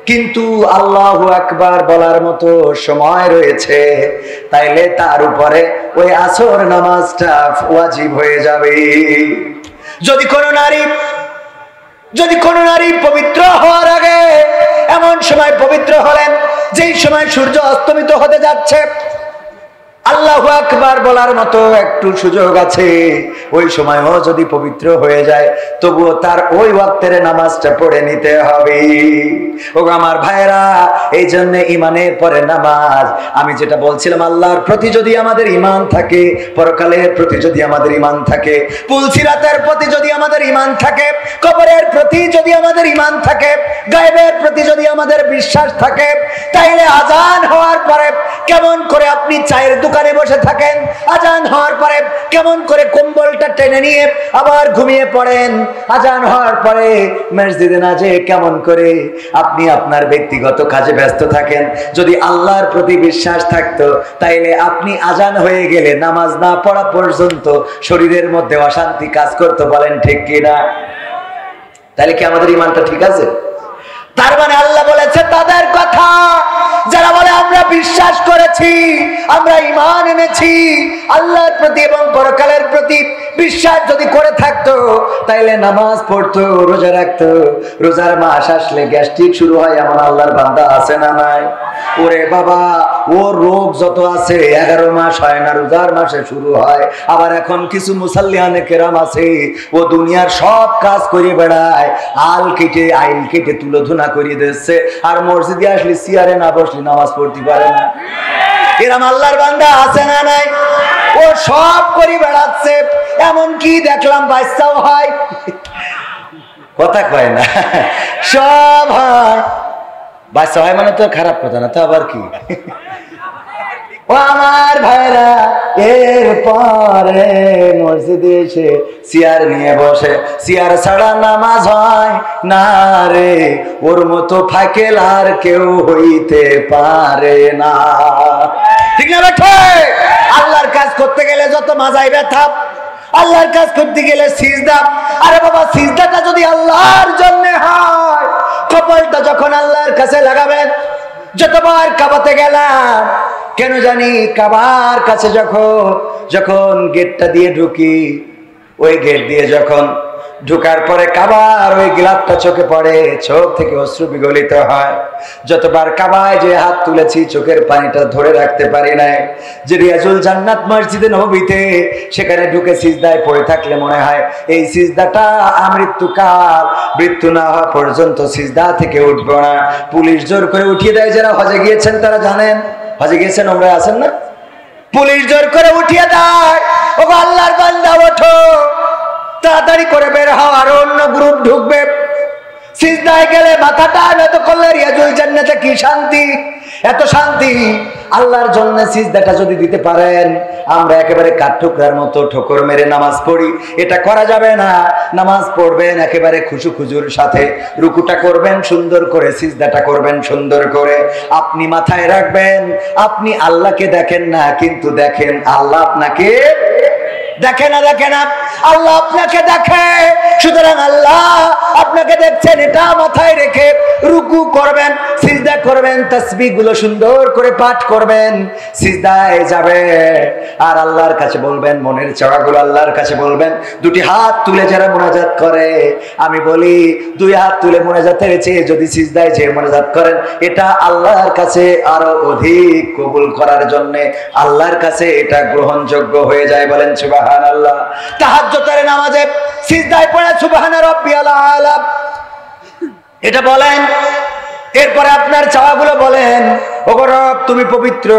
কিন্তু আল্লাহু আকবার বলার মতো সময় রয়েছে, তাইলে তার উপরে ওই আসর নামাজটা ওয়াজিব হয়ে যাবে। যদি কোনো নারী পবিত্র হওয়ার আগে এমন সময় পবিত্র হলেন যেই সময় সূর্য অস্তমিত হতে যাচ্ছে, আল্লাহু আকবার বলার মতো একটু সুযোগ আছে, ওই সময়ও যদি পবিত্র হয়ে যায় তবুও তার ওই ওয়াক্তের নামাজটা পড়ে নিতে হবে। ও আমার ভাইরা, এই জন্য ঈমানের পরে নামাজ। আমি যেটা বলছিলাম, আল্লাহর প্রতি যদি আমাদের ঈমান থাকে, পরকালের প্রতি যদি আমাদের ঈমান থাকে, পুলসিরাতের প্রতি যদি আমাদের ঈমান থাকে, কবরের প্রতি যদি আমাদের ঈমান থাকে, গায়বের প্রতি যদি আমাদের বিশ্বাস থাকে, তাইলে আজান হওয়ার পরে কেমন করে আপনি চায়ের দোকানে বসে থাকেন, আজান হওয়ার পরে কেমন করে কম্বলটা টেনে নিয়ে আবার ঘুমিয়ে পড়েন, আজান হওয়ার পরে মসজিদে না যেয়ে কেমন করে আপনি আপনার ব্যক্তিগত কাজে ব্যস্ত থাকেন। যদি আল্লাহর প্রতি বিশ্বাস থাকতো তাইলে আপনি আজান হয়ে গেলে নামাজ না পড়া পর্যন্ত শরীরের মধ্যে অশান্তি কাজ করতো, বলেন ঠিক কিনা? তাহলে কি আমাদের ইমানটা ঠিক আছে? তার মানে আল্লাহ বলেছে তাদের কথা যারা বলে আমরা বিশ্বাস করেছি, আমরা ঈমান এনেছি, আল্লাহর প্রতি এবং পরকালের প্রতি বিশ্বাস যদি করে থাকতো তাইলে নামাজ পড়তো, রোজা রাখতো। রোজার মাস আসলে গ্যাস্ট্রিক শুরু হয় এমন আল্লাহর বান্দা আছে না নাই? ওরে বাবা, ওর রোগ যত আছে 11 মাস হয় না, রোজার মাসে শুরু হয়। আবার এখন কিছু মুসাল্লিয়ানে কেরাম আছে, ও দুনিয়ার সব কাজ করে বেড়ায়, আইল কেটে তুলোধুনা করিয়ে দিচ্ছে, আর মসজিদে আসলে চেয়ারে না বসলে নামাজ পড়তে পারে না। এরম আল্লাহর বান্দা আছে না নাই? ও সব করে বেড়াচ্ছে, এমন কি দেখলাম বাচ্চাও হয়, কথা কয় না, সব হয়। বাচ্চা হয় মানে তো খারাপ কথা না, তো আবার কি? ও আমার ভাইরা, এরপরে মসজিদে এসে চেয়ার নিয়ে বসে, চেয়ার ছাড়া নামাজ হয় না রে, ওর মতো ফাকেল আর কেউ হইতে পারে না। ঠিক না বেঠে? আল্লাহর কাজ করতে গেলে যত মাজায় ব্যথা, আল্লাহর কাজ করতে গেলে সিজদা। আরে বাবা, সিজদাটা যদি আল্লাহর জন্য হয়, কপালটা যখন আল্লাহর কাছে লাগাবেন। যতবার কাবাতে গেলাম, কেন জানি কাবার কাছে যখন গেটটা দিয়ে ঢুকি, ওই গেট দিয়ে যখন ঢুকার পরে কাবার ওই গিলাফটা চোখে পড়ে, চোখ থেকে অশ্রু বিগলিত হয়। যতবার কাবায় যে হাত তুলেছি, চোখের পানিটা ধরে রাখতে পারি নাই। যে রিয়াজুল জান্নাত মসজিদে নববীতে, সেখানে ঢুকে সিজদায় পড়ে থাকলে মনে হয় এই সিজদাটা আমৃত্যুকাল, মৃত্যু না হওয়া পর্যন্ত সিজদা থেকে উঠবো না। পুলিশ জোর করে উঠিয়ে দেয়। যারা হজে গিয়েছেন তারা জানেন, হজে গিয়েছেন, আমরা আছেন না, পুলিশ জোর করে উঠিয়ে দেয়, ও আল্লাহর বান্দা ওঠো, তাড়াতাড়ি করে বের হও, আর অন্য গ্রুপ ঢুকবে। সিজদায় গেলে মাথাটা নত করলে রিয়াজুল জান্নাতে কি শান্তি, এত শান্তি। আল্লাহর জন্য সিজদাটা যদি দিতে পারেন, আমরা একেবারে কাঠঠোকরার মতো ঠোকর মেরে নামাজ পড়ি, এটা করা যাবে না। নামাজ পড়বেন একেবারে খুজুর সাথে, রুকুটা করবেন সুন্দর করে, সিজদাটা করবেন সুন্দর করে। আপনি মাথায় রাখবেন, আপনি আল্লাহকে দেখেন না, কিন্তু দেখেন আল্লাহ আপনাকে দেখে না, দেখে না, আল্লাহ আপনাকে দেখে। সুতরাং আল্লাহ আপনাকে দেখছেন, এটা মাথায় রেখে রুকু করবেন, সিজদা করবেন, তাসবিহ গুলো সুন্দর করে পাঠ করবেন, সিজদায় যাবে আর আল্লাহর কাছে বলবেন, মনের চাওয়াগুলো আল্লাহর কাছে বলবেন। দুটি হাত তুলে যারা মুনাজাত করে, আমি বলি 2 হাত তুলে মুনাজাতের চেয়ে যদি সিজদায় যে মুনাজাত করেন, এটা আল্লাহর কাছে আরো অধিক কবুল করার জন্য, আল্লাহর কাছে এটা গ্রহণযোগ্য হয়ে যায়। বলেন সুবহানাল্লাহ। তাহাজ্জুদের নামাজে সিজদায় পড়ে সুবহান রাব্বিয়াল আলা এটা বলেন, এরপরে আপনার চাওয়াগুলো বলেন। ওগো রব, তুমি পবিত্র,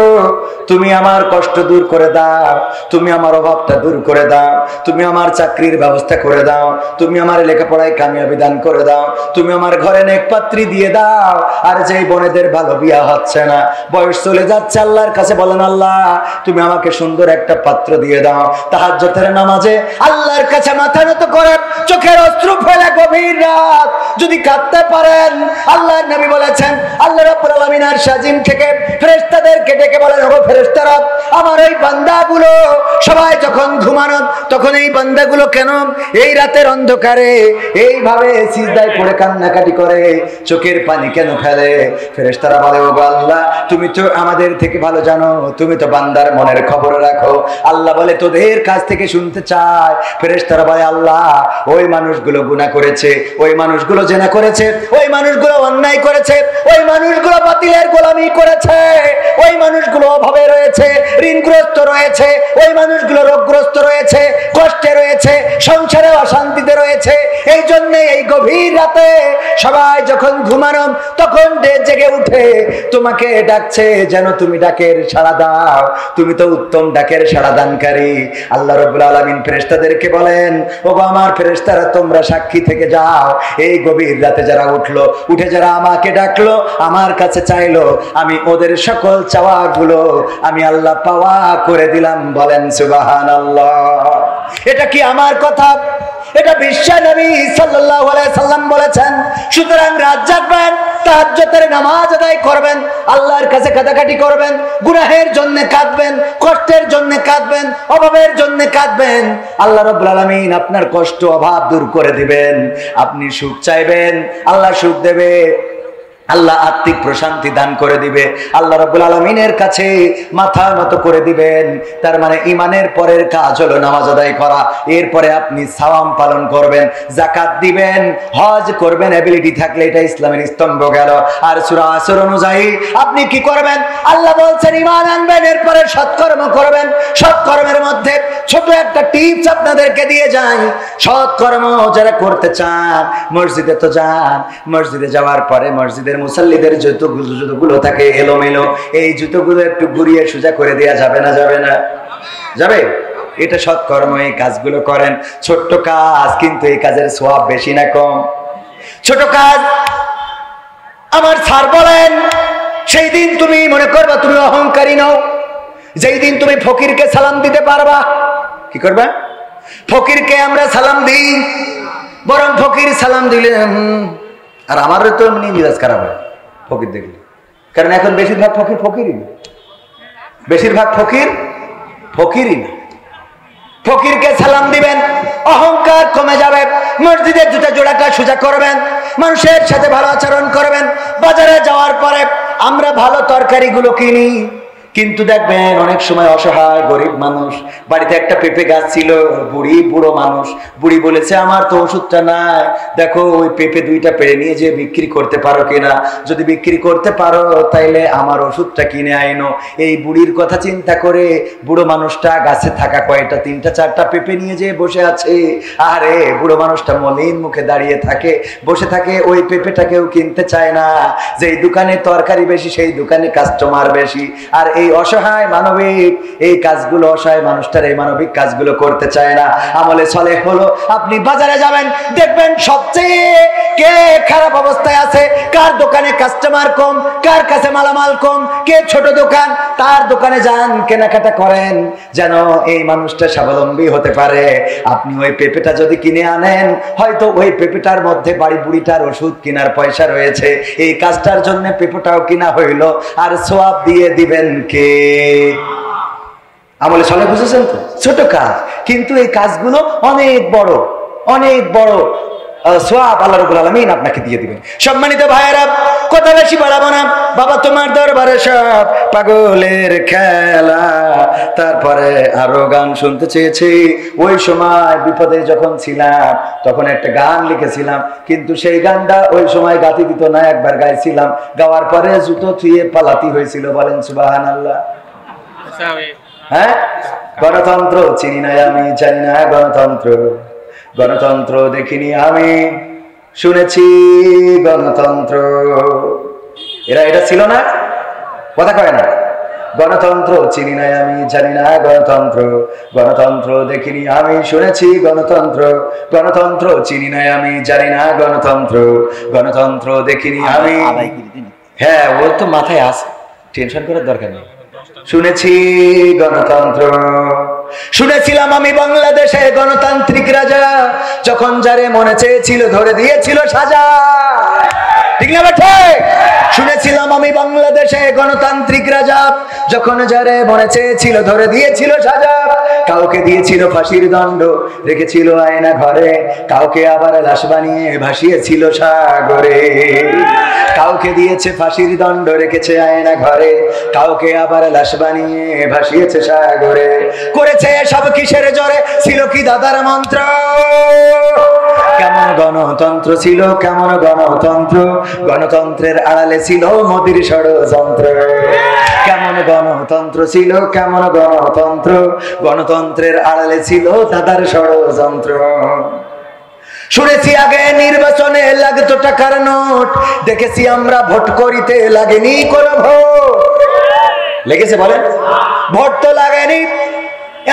তুমি আমার কষ্ট দূর করে দাও, তুমি আমার অভাবটা দূর করে দাও, তুমি আমার চাকরির ব্যবস্থা করে দাও, তুমি আমার লেখাপড়ায় কামিয়াবি দান করে দাও, তুমি আমার ঘরে নেক পাত্রী দিয়ে দাও। আর যেই বোনেদের ভালো বিয়া হচ্ছে না, বয়স চলে যাচ্ছে, আল্লাহর কাছে বলেন, আল্লাহ তুমি আমাকে সুন্দর একটা পাত্র দিয়ে দাও। তাহাজ্জুদের নামাজে আল্লাহর কাছে মাথা নত করে চোখের অশ্রু ফেলে গভীর রাত যদি কাঁদতে পারেন, আল্লাহর নবী বলেছেন, আল্লাহ রাব্বুল আলামিন আর শাজিম থেকে ফেরেশতাদেরকে ডেকে বলেন, ওগো ফেরেশতারা, আমার এই বান্দাগুলো সবাই যখন ঘুমানো, তখন এই বান্দাগুলো কেন এই রাতের অন্ধকারে এইভাবে সিজদায় পড়ে কান্নাকাটি করে, চোখের পানি কেন ফেলে? ফেরেশতারা বলে, ওগো আল্লাহ, তুমি তো আমাদের থেকে ভালো জানো, তুমি তো বান্দার মনের খবর রাখো। আল্লাহ বলে, তোদের কাছ থেকে শুনতে চায়। ফেরেশতারা বলে, আল্লাহ, ওই মানুষগুলো গুনাহ করেছে, ওই মানুষগুলো জেনা করেছে, ওই মানুষগুলো অন্যায় করেছে, ওই মানুষগুলো বাতিলের গোলামি করেছে, ওই মানুষগুলো অভাবে রয়েছে, ঋণগ্রস্ত রয়েছে, ওই মানুষগুলো রোগগ্রস্ত রয়েছে, কষ্টে রয়েছে, সংসারে অশান্তিতে রয়েছে। এই জন্য এই গভীর রাতে সবাই যখন ঘুমানো, তখন জেগে উঠে তোমাকে ডাকছে, যেন তুমি ডাকের সাড়া দাও। তুমি তো উত্তম ডাকের সাড়া দানকারী। আল্লাহ রাব্বুল আলামিন ফেরেশতাদেরকে বলেন, ওগো আমার ফেরেশতারা, তোমরা সাক্ষী থেকে যাও, এই গভীর রাতে যারা উঠলো, উঠে যারা আমাকে ডাকলো, আমার কাছে চাইলো, আমি ওদের সকল চাওয়াগুলো আমি আল্লাহ পাওয়া করে দিলাম। বলেন সুবহানাল্লাহ। এটা কি আমার কথা? এটা বিশ্ব নবী সাল্লাল্লাহু আলাইহি সাল্লাম বলেছেন। সুতরাং রাত জাগবেন, তাহাজ্জুদের নামাজ আদায় করবেন, আল্লাহর কাছে কাঁদাকাটি করবেন, গুনাহের জন্য কাঁদবেন, কষ্টের জন্য কাঁদবেন, অভাবের জন্য কাঁদবেন। আল্লাহ রাব্বুল আলামিন আপনার কষ্ট অভাব দূর করে দিবেন। আপনি সুখ চাইবেন, আল্লাহ সুখ দেবে। আল্লাহ আত্মিক প্রশান্তি দান করে দিবে। আল্লাহ রাব্বুল আলামিনের কাছে মাথা নত করে দিবেন। তার মানে ঈমানের পরের কাজ হলো নামাজ আদায় করা। এরপরে আপনি সাওয়াম পালন করবেন, যাকাত দিবেন, হজ করবেন, এবিলিটি থাকলে এটা ইসলামের স্তম্ভ গেল। আর সূরা আসর অনুযায়ী আপনি কি করবেন? আল্লাহ বলছেন ঈমান আনবেন, এরপরে সৎকর্ম করবেন। সৎকর্মের মধ্যে ছোট একটা টিপস আপনাদেরকে দিয়ে যাই। সৎকর্ম যারা করতে চান মসজিদে তো যান, মসজিদে যাওয়ার পরে মসজিদের মুসাল্লিদের জুতোগুলো থাকে এলোমেলো, এই জুতোগুলো একটু ঘুরিয়ে সোজা করে দেয়া যাবে না? যাবে না? যাবে। এটা সৎকর্ম, এই কাজগুলো করেন। ছোট্ট কাজ, কিন্তু এই কাজের সওয়াব বেশি না কম? ছোট কাজ। আমার স্যার বলেন, সেই দিন তুমি মনে করবা তুমি অহংকারী নও, যেই দিন তুমি ফকিরকে সালাম দিতে পারবা। কি করবা? ফকিরকে আমরা সালাম দিই, বরং ফকির সালাম দিলে আর আমারও তো এমনি মিজাজ খারাপ হয় ফকির দেখলে। কারণ এখন বেশিরভাগ ফকির ফকিরই না, বেশিরভাগ ফকির ফকিরই না। ফকিরকে সালাম দিবেন, অহংকার কমে যাবে। মসজিদের জুতা জোড়াটা সোজা করবেন, মানুষের সাথে ভালো আচরণ করবেন। বাজারে যাওয়ার পরে আমরা ভালো তরকারিগুলো কিনি, কিন্তু দেখবেন অনেক সময় অসহায় গরিব মানুষ, বাড়িতে একটা পেঁপে গাছ ছিল, বুড়ো মানুষ, বুড়ি বলেছে আমার তো ওষুধটা নাই, দেখো ওই পেঁপে দুইটা পেড়ে নিয়ে যে বিক্রি করতে পারো কিনা, যদি বিক্রি করতে পারো তাইলে আমার ওষুধটা কিনে আইনো। এই বুড়ির কথা চিন্তা করে বুড়ো মানুষটা গাছে থাকা কয়টা 3টা 4টা পেঁপে নিয়ে যে বসে আছে। আরে বুড়ো মানুষটা মলিন মুখে দাঁড়িয়ে থাকে, বসে থাকে, ওই পেঁপেটাকেও কিনতে চায় না। যেই দোকানে তরকারি বেশি সেই দোকানে কাস্টমার বেশি। আর এই অসহায় মানবিক এই কাজগুলো, অসহায় মানুষটার এই মানবিক কাজগুলো করতে চায় না। আমলে সালেহ হলো আপনি বাজারে যাবেন, দেখবেন সবচেয়ে কে খারাপ অবস্থায় আছে, কার দোকানে কাস্টমার কম, কার কাছে মালামাল কম, কে ছোট দোকান, তার দোকানে যান, কেনাকাটা করেন, যেন এই মানুষটা স্বাবলম্বী হতে পারে। আপনি ওই পেঁপেটা যদি কিনে আনেন, হয়তো ওই পেঁপেটার মধ্যে বাড়ি বুড়িটার ওষুধ কেনার পয়সা রয়েছে, এই কাজটার জন্য পেঁপেটাও কিনা হইল, আর সওয়াব দিয়ে দিবেন কে? আমলে সালেহ, বুঝেছেন তো? ছোট কাজ, কিন্তু এই কাজগুলো অনেক বড়, অনেক বড় সওয়াব আল্লাহ রাব্বুল আলামিন আপনাকে দিয়ে দিবেন। সম্মানিত ভাইয়েরা, কথা বেশি বাড়াবো না। বাবা তোমার দরবারে সব পাগলের খেলা। তারপরে আরো গান শুনতে চেয়েছি। ওই সময় বিপদে যখন ছিলাম তখন একটা গান লিখেছিলাম, কিন্তু সেই গানটা ওই সময় গাতি দিত না, একবার গাইছিলাম, গাওয়ার পরে জুতো থুয়ে পালাতি হয়েছিল। বলেন সুবহানাল্লাহ। হ্যাঁ, গণতন্ত্র চিনি না আমি, জানি না গণতন্ত্র, গণতন্ত্র দেখিনি আমি, শুনেছি গণতন্ত্র। এটা ছিল না? কথা কয় না? গণতন্ত্র চিনি না আমি, জানি না গণতন্ত্র, গণতন্ত্র দেখিনি আমি, শুনেছি গণতন্ত্র, গণতন্ত্র চিনি না আমি, জানি না গণতন্ত্র, গণতন্ত্র দেখিনি আমি। হ্যাঁ, ওর তো মাথায় আছে, টেনশন করার দরকার নেই। শুনেছি গণতন্ত্র, শুনেছিলাম আমি বাংলাদেশে গণতান্ত্রিক রাজা, যখন যারে মনে চেয়েছিল ধরে দিয়েছিল সাজা। ঠিক না বেঠে? শুনেছিলাম আমি বাংলাদেশে গণতান্ত্রিক রাজা, যখন যারে মনে চেয়েছিল ধরে দিয়েছিল সাজা। কাউকে দিয়েছিল ফাঁসির দণ্ড, রেখেছিল আয়না ঘরে, কাউকে আবার লাশ বানিয়ে ভাসিয়েছিল সাগরে। কাউকে দিয়েছে ফাঁসির দণ্ড, রেখেছে আয়না ঘরে, কাউকে আবার লাশ বানিয়ে ভাসিয়েছে সাগরে। করেছে সব কিসের জোরে, ছিল কি দাদার মন্ত্র? কেমন গণতন্ত্র ছিল, কেমন গণতন্ত্র, গণতন্ত্রের আড়ালে ছিল মোদির ষড়যন্ত্র। কেমন গণতন্ত্র ছিল, কেমন গণতন্ত্র, গণতন্ত্রের আড়ালে ছিল দাদার ষড়যন্ত্র। শুনেছি আগে নির্বাচনে লাগতো টাকার নোট, দেখেছি আমরা ভোট করিতে লাগেনি কোন ভোট। লেগেছে বলেন? ভোট তো লাগেনি।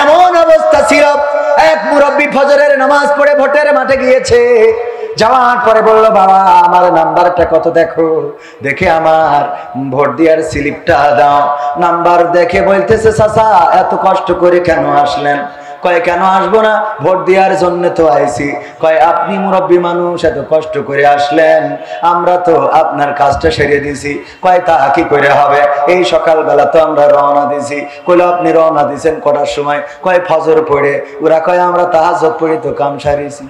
এমন অবস্থা ছিল, এক মুরব্বী ফজরের নামাজ পড়ে ভোটের মাঠে গিয়েছে, যাওয়ার পরে বলল, বাবা আমার নাম্বারটা কত দেখো, দেখে আমার ভোট দেওয়ার স্লিপটা দাও। নাম্বার দেখে বলতেছে, চাচা এত কষ্ট করে কেন আসলেন? কয় কেন আসবো না, ভোট দেওয়ার জন্য তো আইছি। কয় আপনি মুরব্বী মানুষ, এত কষ্ট করে আসলেন, আমরা তো আপনার কাজটা সেরে দিছি। কয় তা কি করে হবে, এই সকালবেলা তো আমরা রওনা দিছি। কইলো আপনি রওনা দিছেন কটার সময়? কয় ফজর পড়ে। ওরা কয় আমরা তাহাজ্জুদ পড়ে তো কাম সারিছি।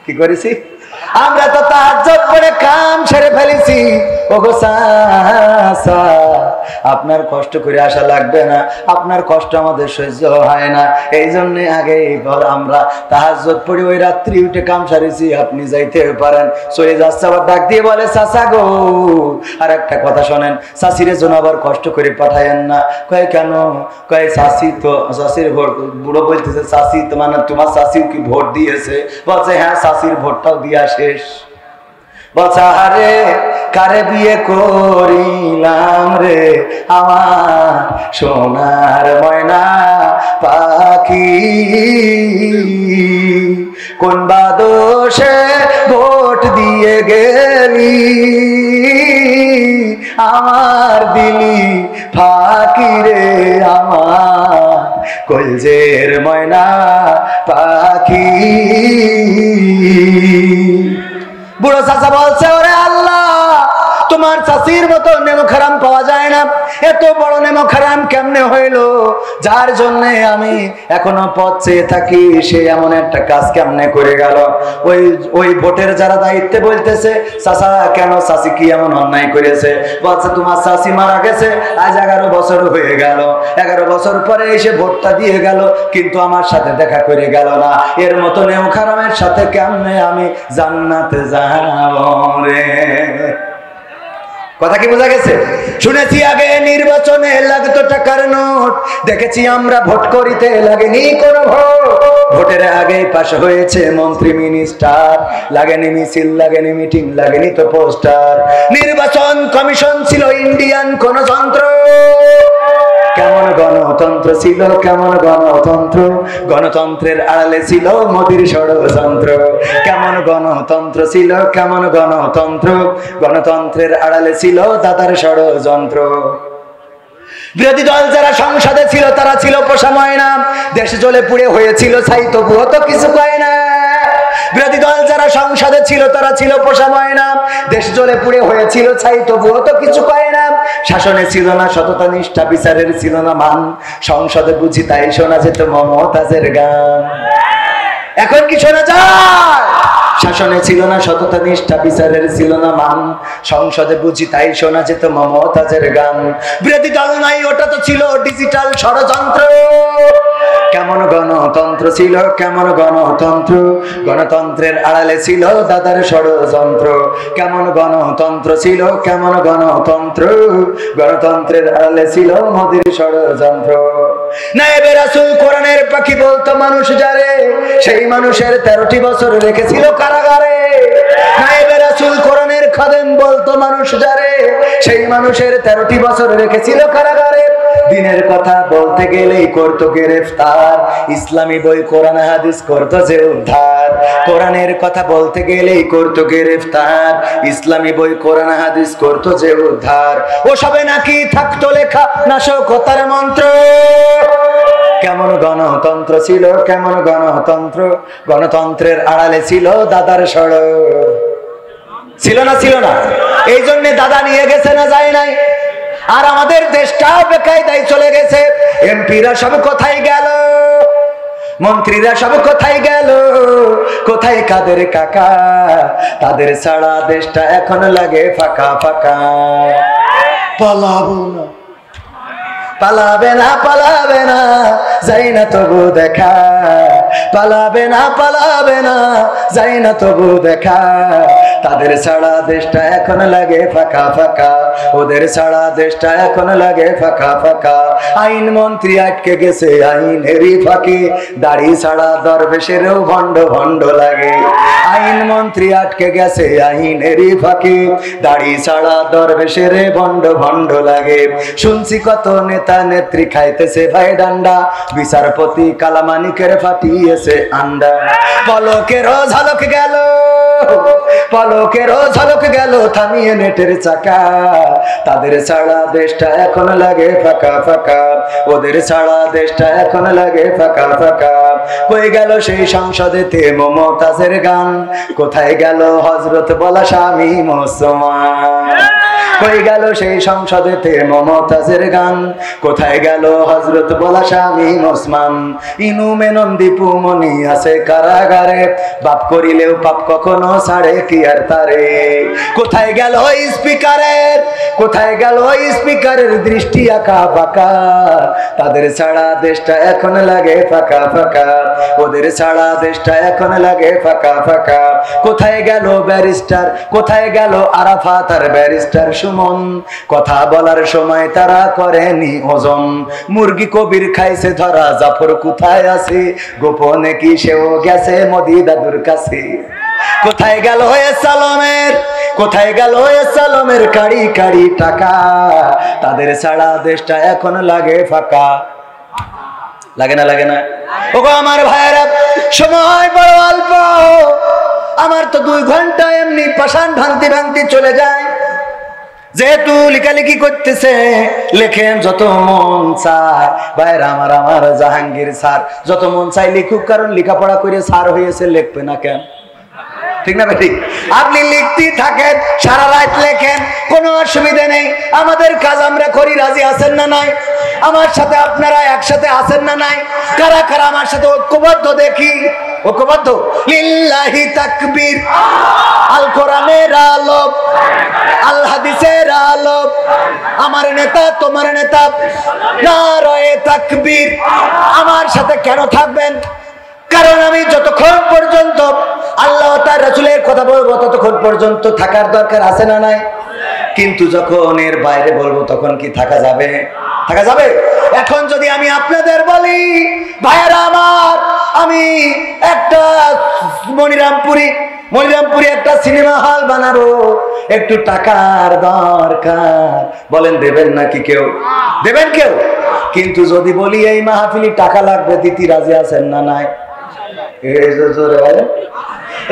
কি করেছি? আমরা তো তাহাজ্জুদ পড়ে কাম সেরে ফেলেছি। ওগো চাচা, আপনার কষ্ট করে আসা লাগবে না, আপনার কষ্ট আমাদের সহ্য হয় না, এই জন্য আগে আমরা তাহাজ্জুদ পড়ে ওই রাত্রি উঠে কাম সারিছি, আপনি যাইতে পারেন। চলে যাচ্ছে, আবার ডাক দিয়ে বলে চাচা গো, আর একটা কথা শোনেন, চাচির জন্য আবার কষ্ট করে পাঠায়েন না। কয় কেন? কয় চাচি তো, চাচির ভোট, বুড়ো বলতেছে চাচি তো মানে তোমার চাচিও কি ভোট দিয়েছে? বলছে হ্যাঁ, চাচির ভোটটাও দিয়া শেষ। বলছে আরে কারে বিয়ে করিলাম রে আমার সোনার ময়না পাখি, কোন বাদোষে ভোট দিয়ে গেলি আমার দিলি ফাঁকি রে আমার কলজের ময়না পাখি। বুড়ো চাচা বলছে ওরে আল্লাহ, তোমার চাচির মতো নেমো খারাম পাওয়া যায় না, এত বড় নেমো খারাম কেমনে হইল, যার জন্য আমি এখনো পথ চেয়ে থাকি, সে এমন একটা কাজ কেমনে করে গেল। ওই ভোটের যারা দায়িত্বে বলতেছে চাচা কেন, চাচি কি এমন অন্যায় করেছে? বলছে তোমার চাচি মারা গেছে আজ 11 বছর হয়ে গেল, 11 বছর পরে এসে ভোটটা দিয়ে গেল, কিন্তু আমার সাথে দেখা করে গেল না, এর মতো নেমো খারামের সাথে কেমনে আমি জান্নাতে যাব রে। কথা কি বোঝা গেছে? শুনেছি আগে নির্বাচনে লাগতো টাকার নোট, দেখেছি আমরা ভোট করিতে লাগেনি কোন ভোট, ভোটের আগে পাশ হয়েছে মন্ত্রী মিনিস্টার, লাগেনি মিছিল, লাগেনি মিটিং, লাগেনি তো পোস্টার। নির্বাচন কমিশন ছিল ইন্ডিয়ান কোন যন্ত্র, কেমন গণতন্ত্র ছিল, কেমন গণতন্ত্র, গণতন্ত্রের আড়ালে ছিল মোদির ষড়যন্ত্র। কেমন গণতন্ত্র ছিল, কেমন গণতন্ত্র, গণতন্ত্রের আড়ালে ছিল দাদার ষড়যন্ত্র। বিরোধী দল যারা সংসদে ছিল তারা ছিল পোষা ময়না, দেশ জ্বলে পুড়ে হয়েছিল ছাই, তবুও তো কিছু কয় না। বিরোধী দল যারা সংসদে ছিল তারা ছিল পোষা ময়না, দেশ জ্বলে পুড়ে হয়েছিল ছাই, তবুও তো কিছু কয় না। শাসনে ছিল না সততা নিষ্ঠা, বিচারের ছিল না মান, সংসদে বুঝি তাই শোনা যেত মমতাজের গান। এখন কি শোনা যায়? শাসনে ছিল না সততা নিষ্ঠা, বিচারের ছিল না মান, সংসদে বুঝি তাই শোনা যেত মমতাজের গান। বিরোধী দল নাই, ওটা তো ছিল ডিজিটাল ষড়যন্ত্র। কেমন গণতন্ত্র ছিল, কেমন গণতন্ত্র, গণতন্ত্রের আড়ালে ছিল দাদার ষড়যন্ত্র। কেমন গণতন্ত্র ছিল, কেমন গণতন্ত্র, গণতন্ত্রের আড়ালে ছিল মোদির ষড়যন্ত্র। নায়েবে রাসূল কোরআনের পাখি বলতো মানুষ যারে, সেই মানুষের 13টি বছর রেখেছিল কারাগারে। নায়েবে রাসূল কোরআনের খাদেম বলতো মানুষ যারে, সেই মানুষের 13টি বছর রেখেছিল কারাগারে। দিনের কথা বলতে গেলেই করতো গ্রেফতার, ইসলামী বই কোরআন হাদিস করতো যে উদ্ধার। কোরআনের কথা বলতে গেলেই করতো গ্রেফতার, ইসলামী বই কোরআন হাদিস করতো যে উদ্ধার। ও সবে নাকি থাকতো লেখা নাশকতার মন্ত্র। কেমন গণতন্ত্র ছিল, কেমন গণতন্ত্র, গণতন্ত্রের আড়ালে ছিল দাদার ষড়। ছিল না, ছিল না? এই জন্য দাদা নিয়ে গেছে না যায় নাই? আর আমাদের দেশটাও বেকায়দায় চলে গেছে। এমপিরা সব কোথায় গেল, মন্ত্রীরা সব কোথায় গেল, কোথায় কাদের কাকা, তাদের ছাড়া দেশটা এখন লাগে ফাঁকা ফাঁকা। পালাবো না, পালাবে না, পালাবে না, যাই না তবু দেখা, পালাবে না, পালাবে না, যাই না তবু দেখা। তাদের ছাড়া দেশটা এখন লাগে ফাঁকা ফাঁকা, ওদের ছাড়া দেশটা এখন লাগে ফাঁকা ফাঁকা। আইন মন্ত্রী আটকে গেছে আইনেরই ফাঁকে, দাড়ি ছাড়া দরবেশেরও ভণ্ড ভণ্ড লাগে। আইন মন্ত্রী আটকে গেছে আইনেরই ফাঁকে, দাড়ি ছাড়া দরবেশের ভণ্ড ভণ্ড লাগে। শুনছি কত নেতা নেত্রী খাইতেছে ভাই ডান্ডা, বিচারপতি কালামানিকের ফাটিয়েছে আন্ডা। পলকের ঝলক গেল, পলক সড়কেরও ঝলক গেল থামিয়ে নেটের চাকা, তাদের ছাড়া দেশটা এখন লাগে ফাঁকা ফাঁকা, ওদের ছাড়া দেশটা এখন লাগে ফাঁকা ফাঁকা। কই গেল সেই সংসদেতে মমতাজের গান, কোথায় গেল হযরত বলা স্বামী মুসলমান? কই গেল সেই সংসদেতে মমতাজের গান, কোথায় গেল হযরত বলা স্বামী ওসমান? ইনু মেনন দীপু মনি আছে কারাগারে, বাপ করিলেও পাপ কখনো ছাড়ে কি আর তারে? কোথায় গেল স্পিকারের, কোথায় গেল স্পিকারের দৃষ্টি আঁকা বাঁকা, তাদের ছাড়া দেশটা এখন লাগে ফাঁকা ফাঁকা, ওদের ছাড়া দেশটা এখন লাগে ফাঁকা ফাঁকা। কোথায় গেল ব্যারিস্টার, কোথায় গেল আরাফাত আর ব্যারিস্টার সুমন? কথা বলার সময় তারা করেনি ওজন, মুরগি কবির খাইছে ধরা, জাফর কোথায় আছে? গোপনে কি সেও গেছে মোদি দাদুর কাছে? কোথায় গেল সালমের, কোথায় গেল সালমের কাড়ি কাড়ি টাকা, তাদের ছাড়া দেশটা এখন লাগে ফাঁকা। লাগে না, লাগে না? ওগো আমার ভাইয়েরা, সময় বড় অল্প, আমার তো 2 ঘন্টা এমনি পাষাণ ভাঙতে ভাঙতে চলে যায়। যেহেতু লেখালেখি করতেছে, লেখেন যত মন চায়। ভাইরা আমার, আমার জাহাঙ্গীর স্যার যত মন চাই লিখুক, কারণ লেখাপড়া করে স্যার হয়েছে, লিখবে না কেন? ঠিক না ঠিক? আপনি লিখতে থাকেন, সারা রাত লেখেন, কোনো অসুবিধা নেই। আমাদের কাজ আমরা করি, রাজি আছেন না নাই? আমার সাথে আপনারা একসাথে আছেন না নাই? কারা কারা আমার সাথে ঐক্যবদ্ধ দেখি? ঐক্যবদ্ধ? লিল্লাহি তাকবীর, আল কোরআনের আলো, আল হাদিসের আলো, আমার নেতা তোমার নেতা, নারায়ে তাকবীর। আমার সাথে কেন থাকবেন? কারণ আমি যতক্ষণ পর্যন্ত আল্লাহ তার রাসূলের কথা বলবো ততক্ষণ পর্যন্ত থাকার দরকার আছে না নাই? কিন্তু যখন এর বাইরে বলবো তখন কি থাকা যাবে? থাকা যাবে? এখন যদি আমি আপনাদের বলি, ভাইয়েরা আমার, আমি একটা মনিরামপুরে একটা সিনেমা হল বানাবো, একটু টাকার দরকার, বলেন দেবেন নাকি কেউ? দেবেন কেউ? কিন্তু যদি বলি এই মাহফিলি টাকা লাগবে, দিতে রাজি আছেন না নাই?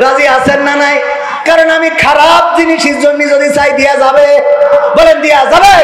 রাজি আছেন না নাই? কারণ আমি খারাপ জিনিসের জন্য যদি চাই, দিয়া যাবে? বলেন দিয়া যাবে?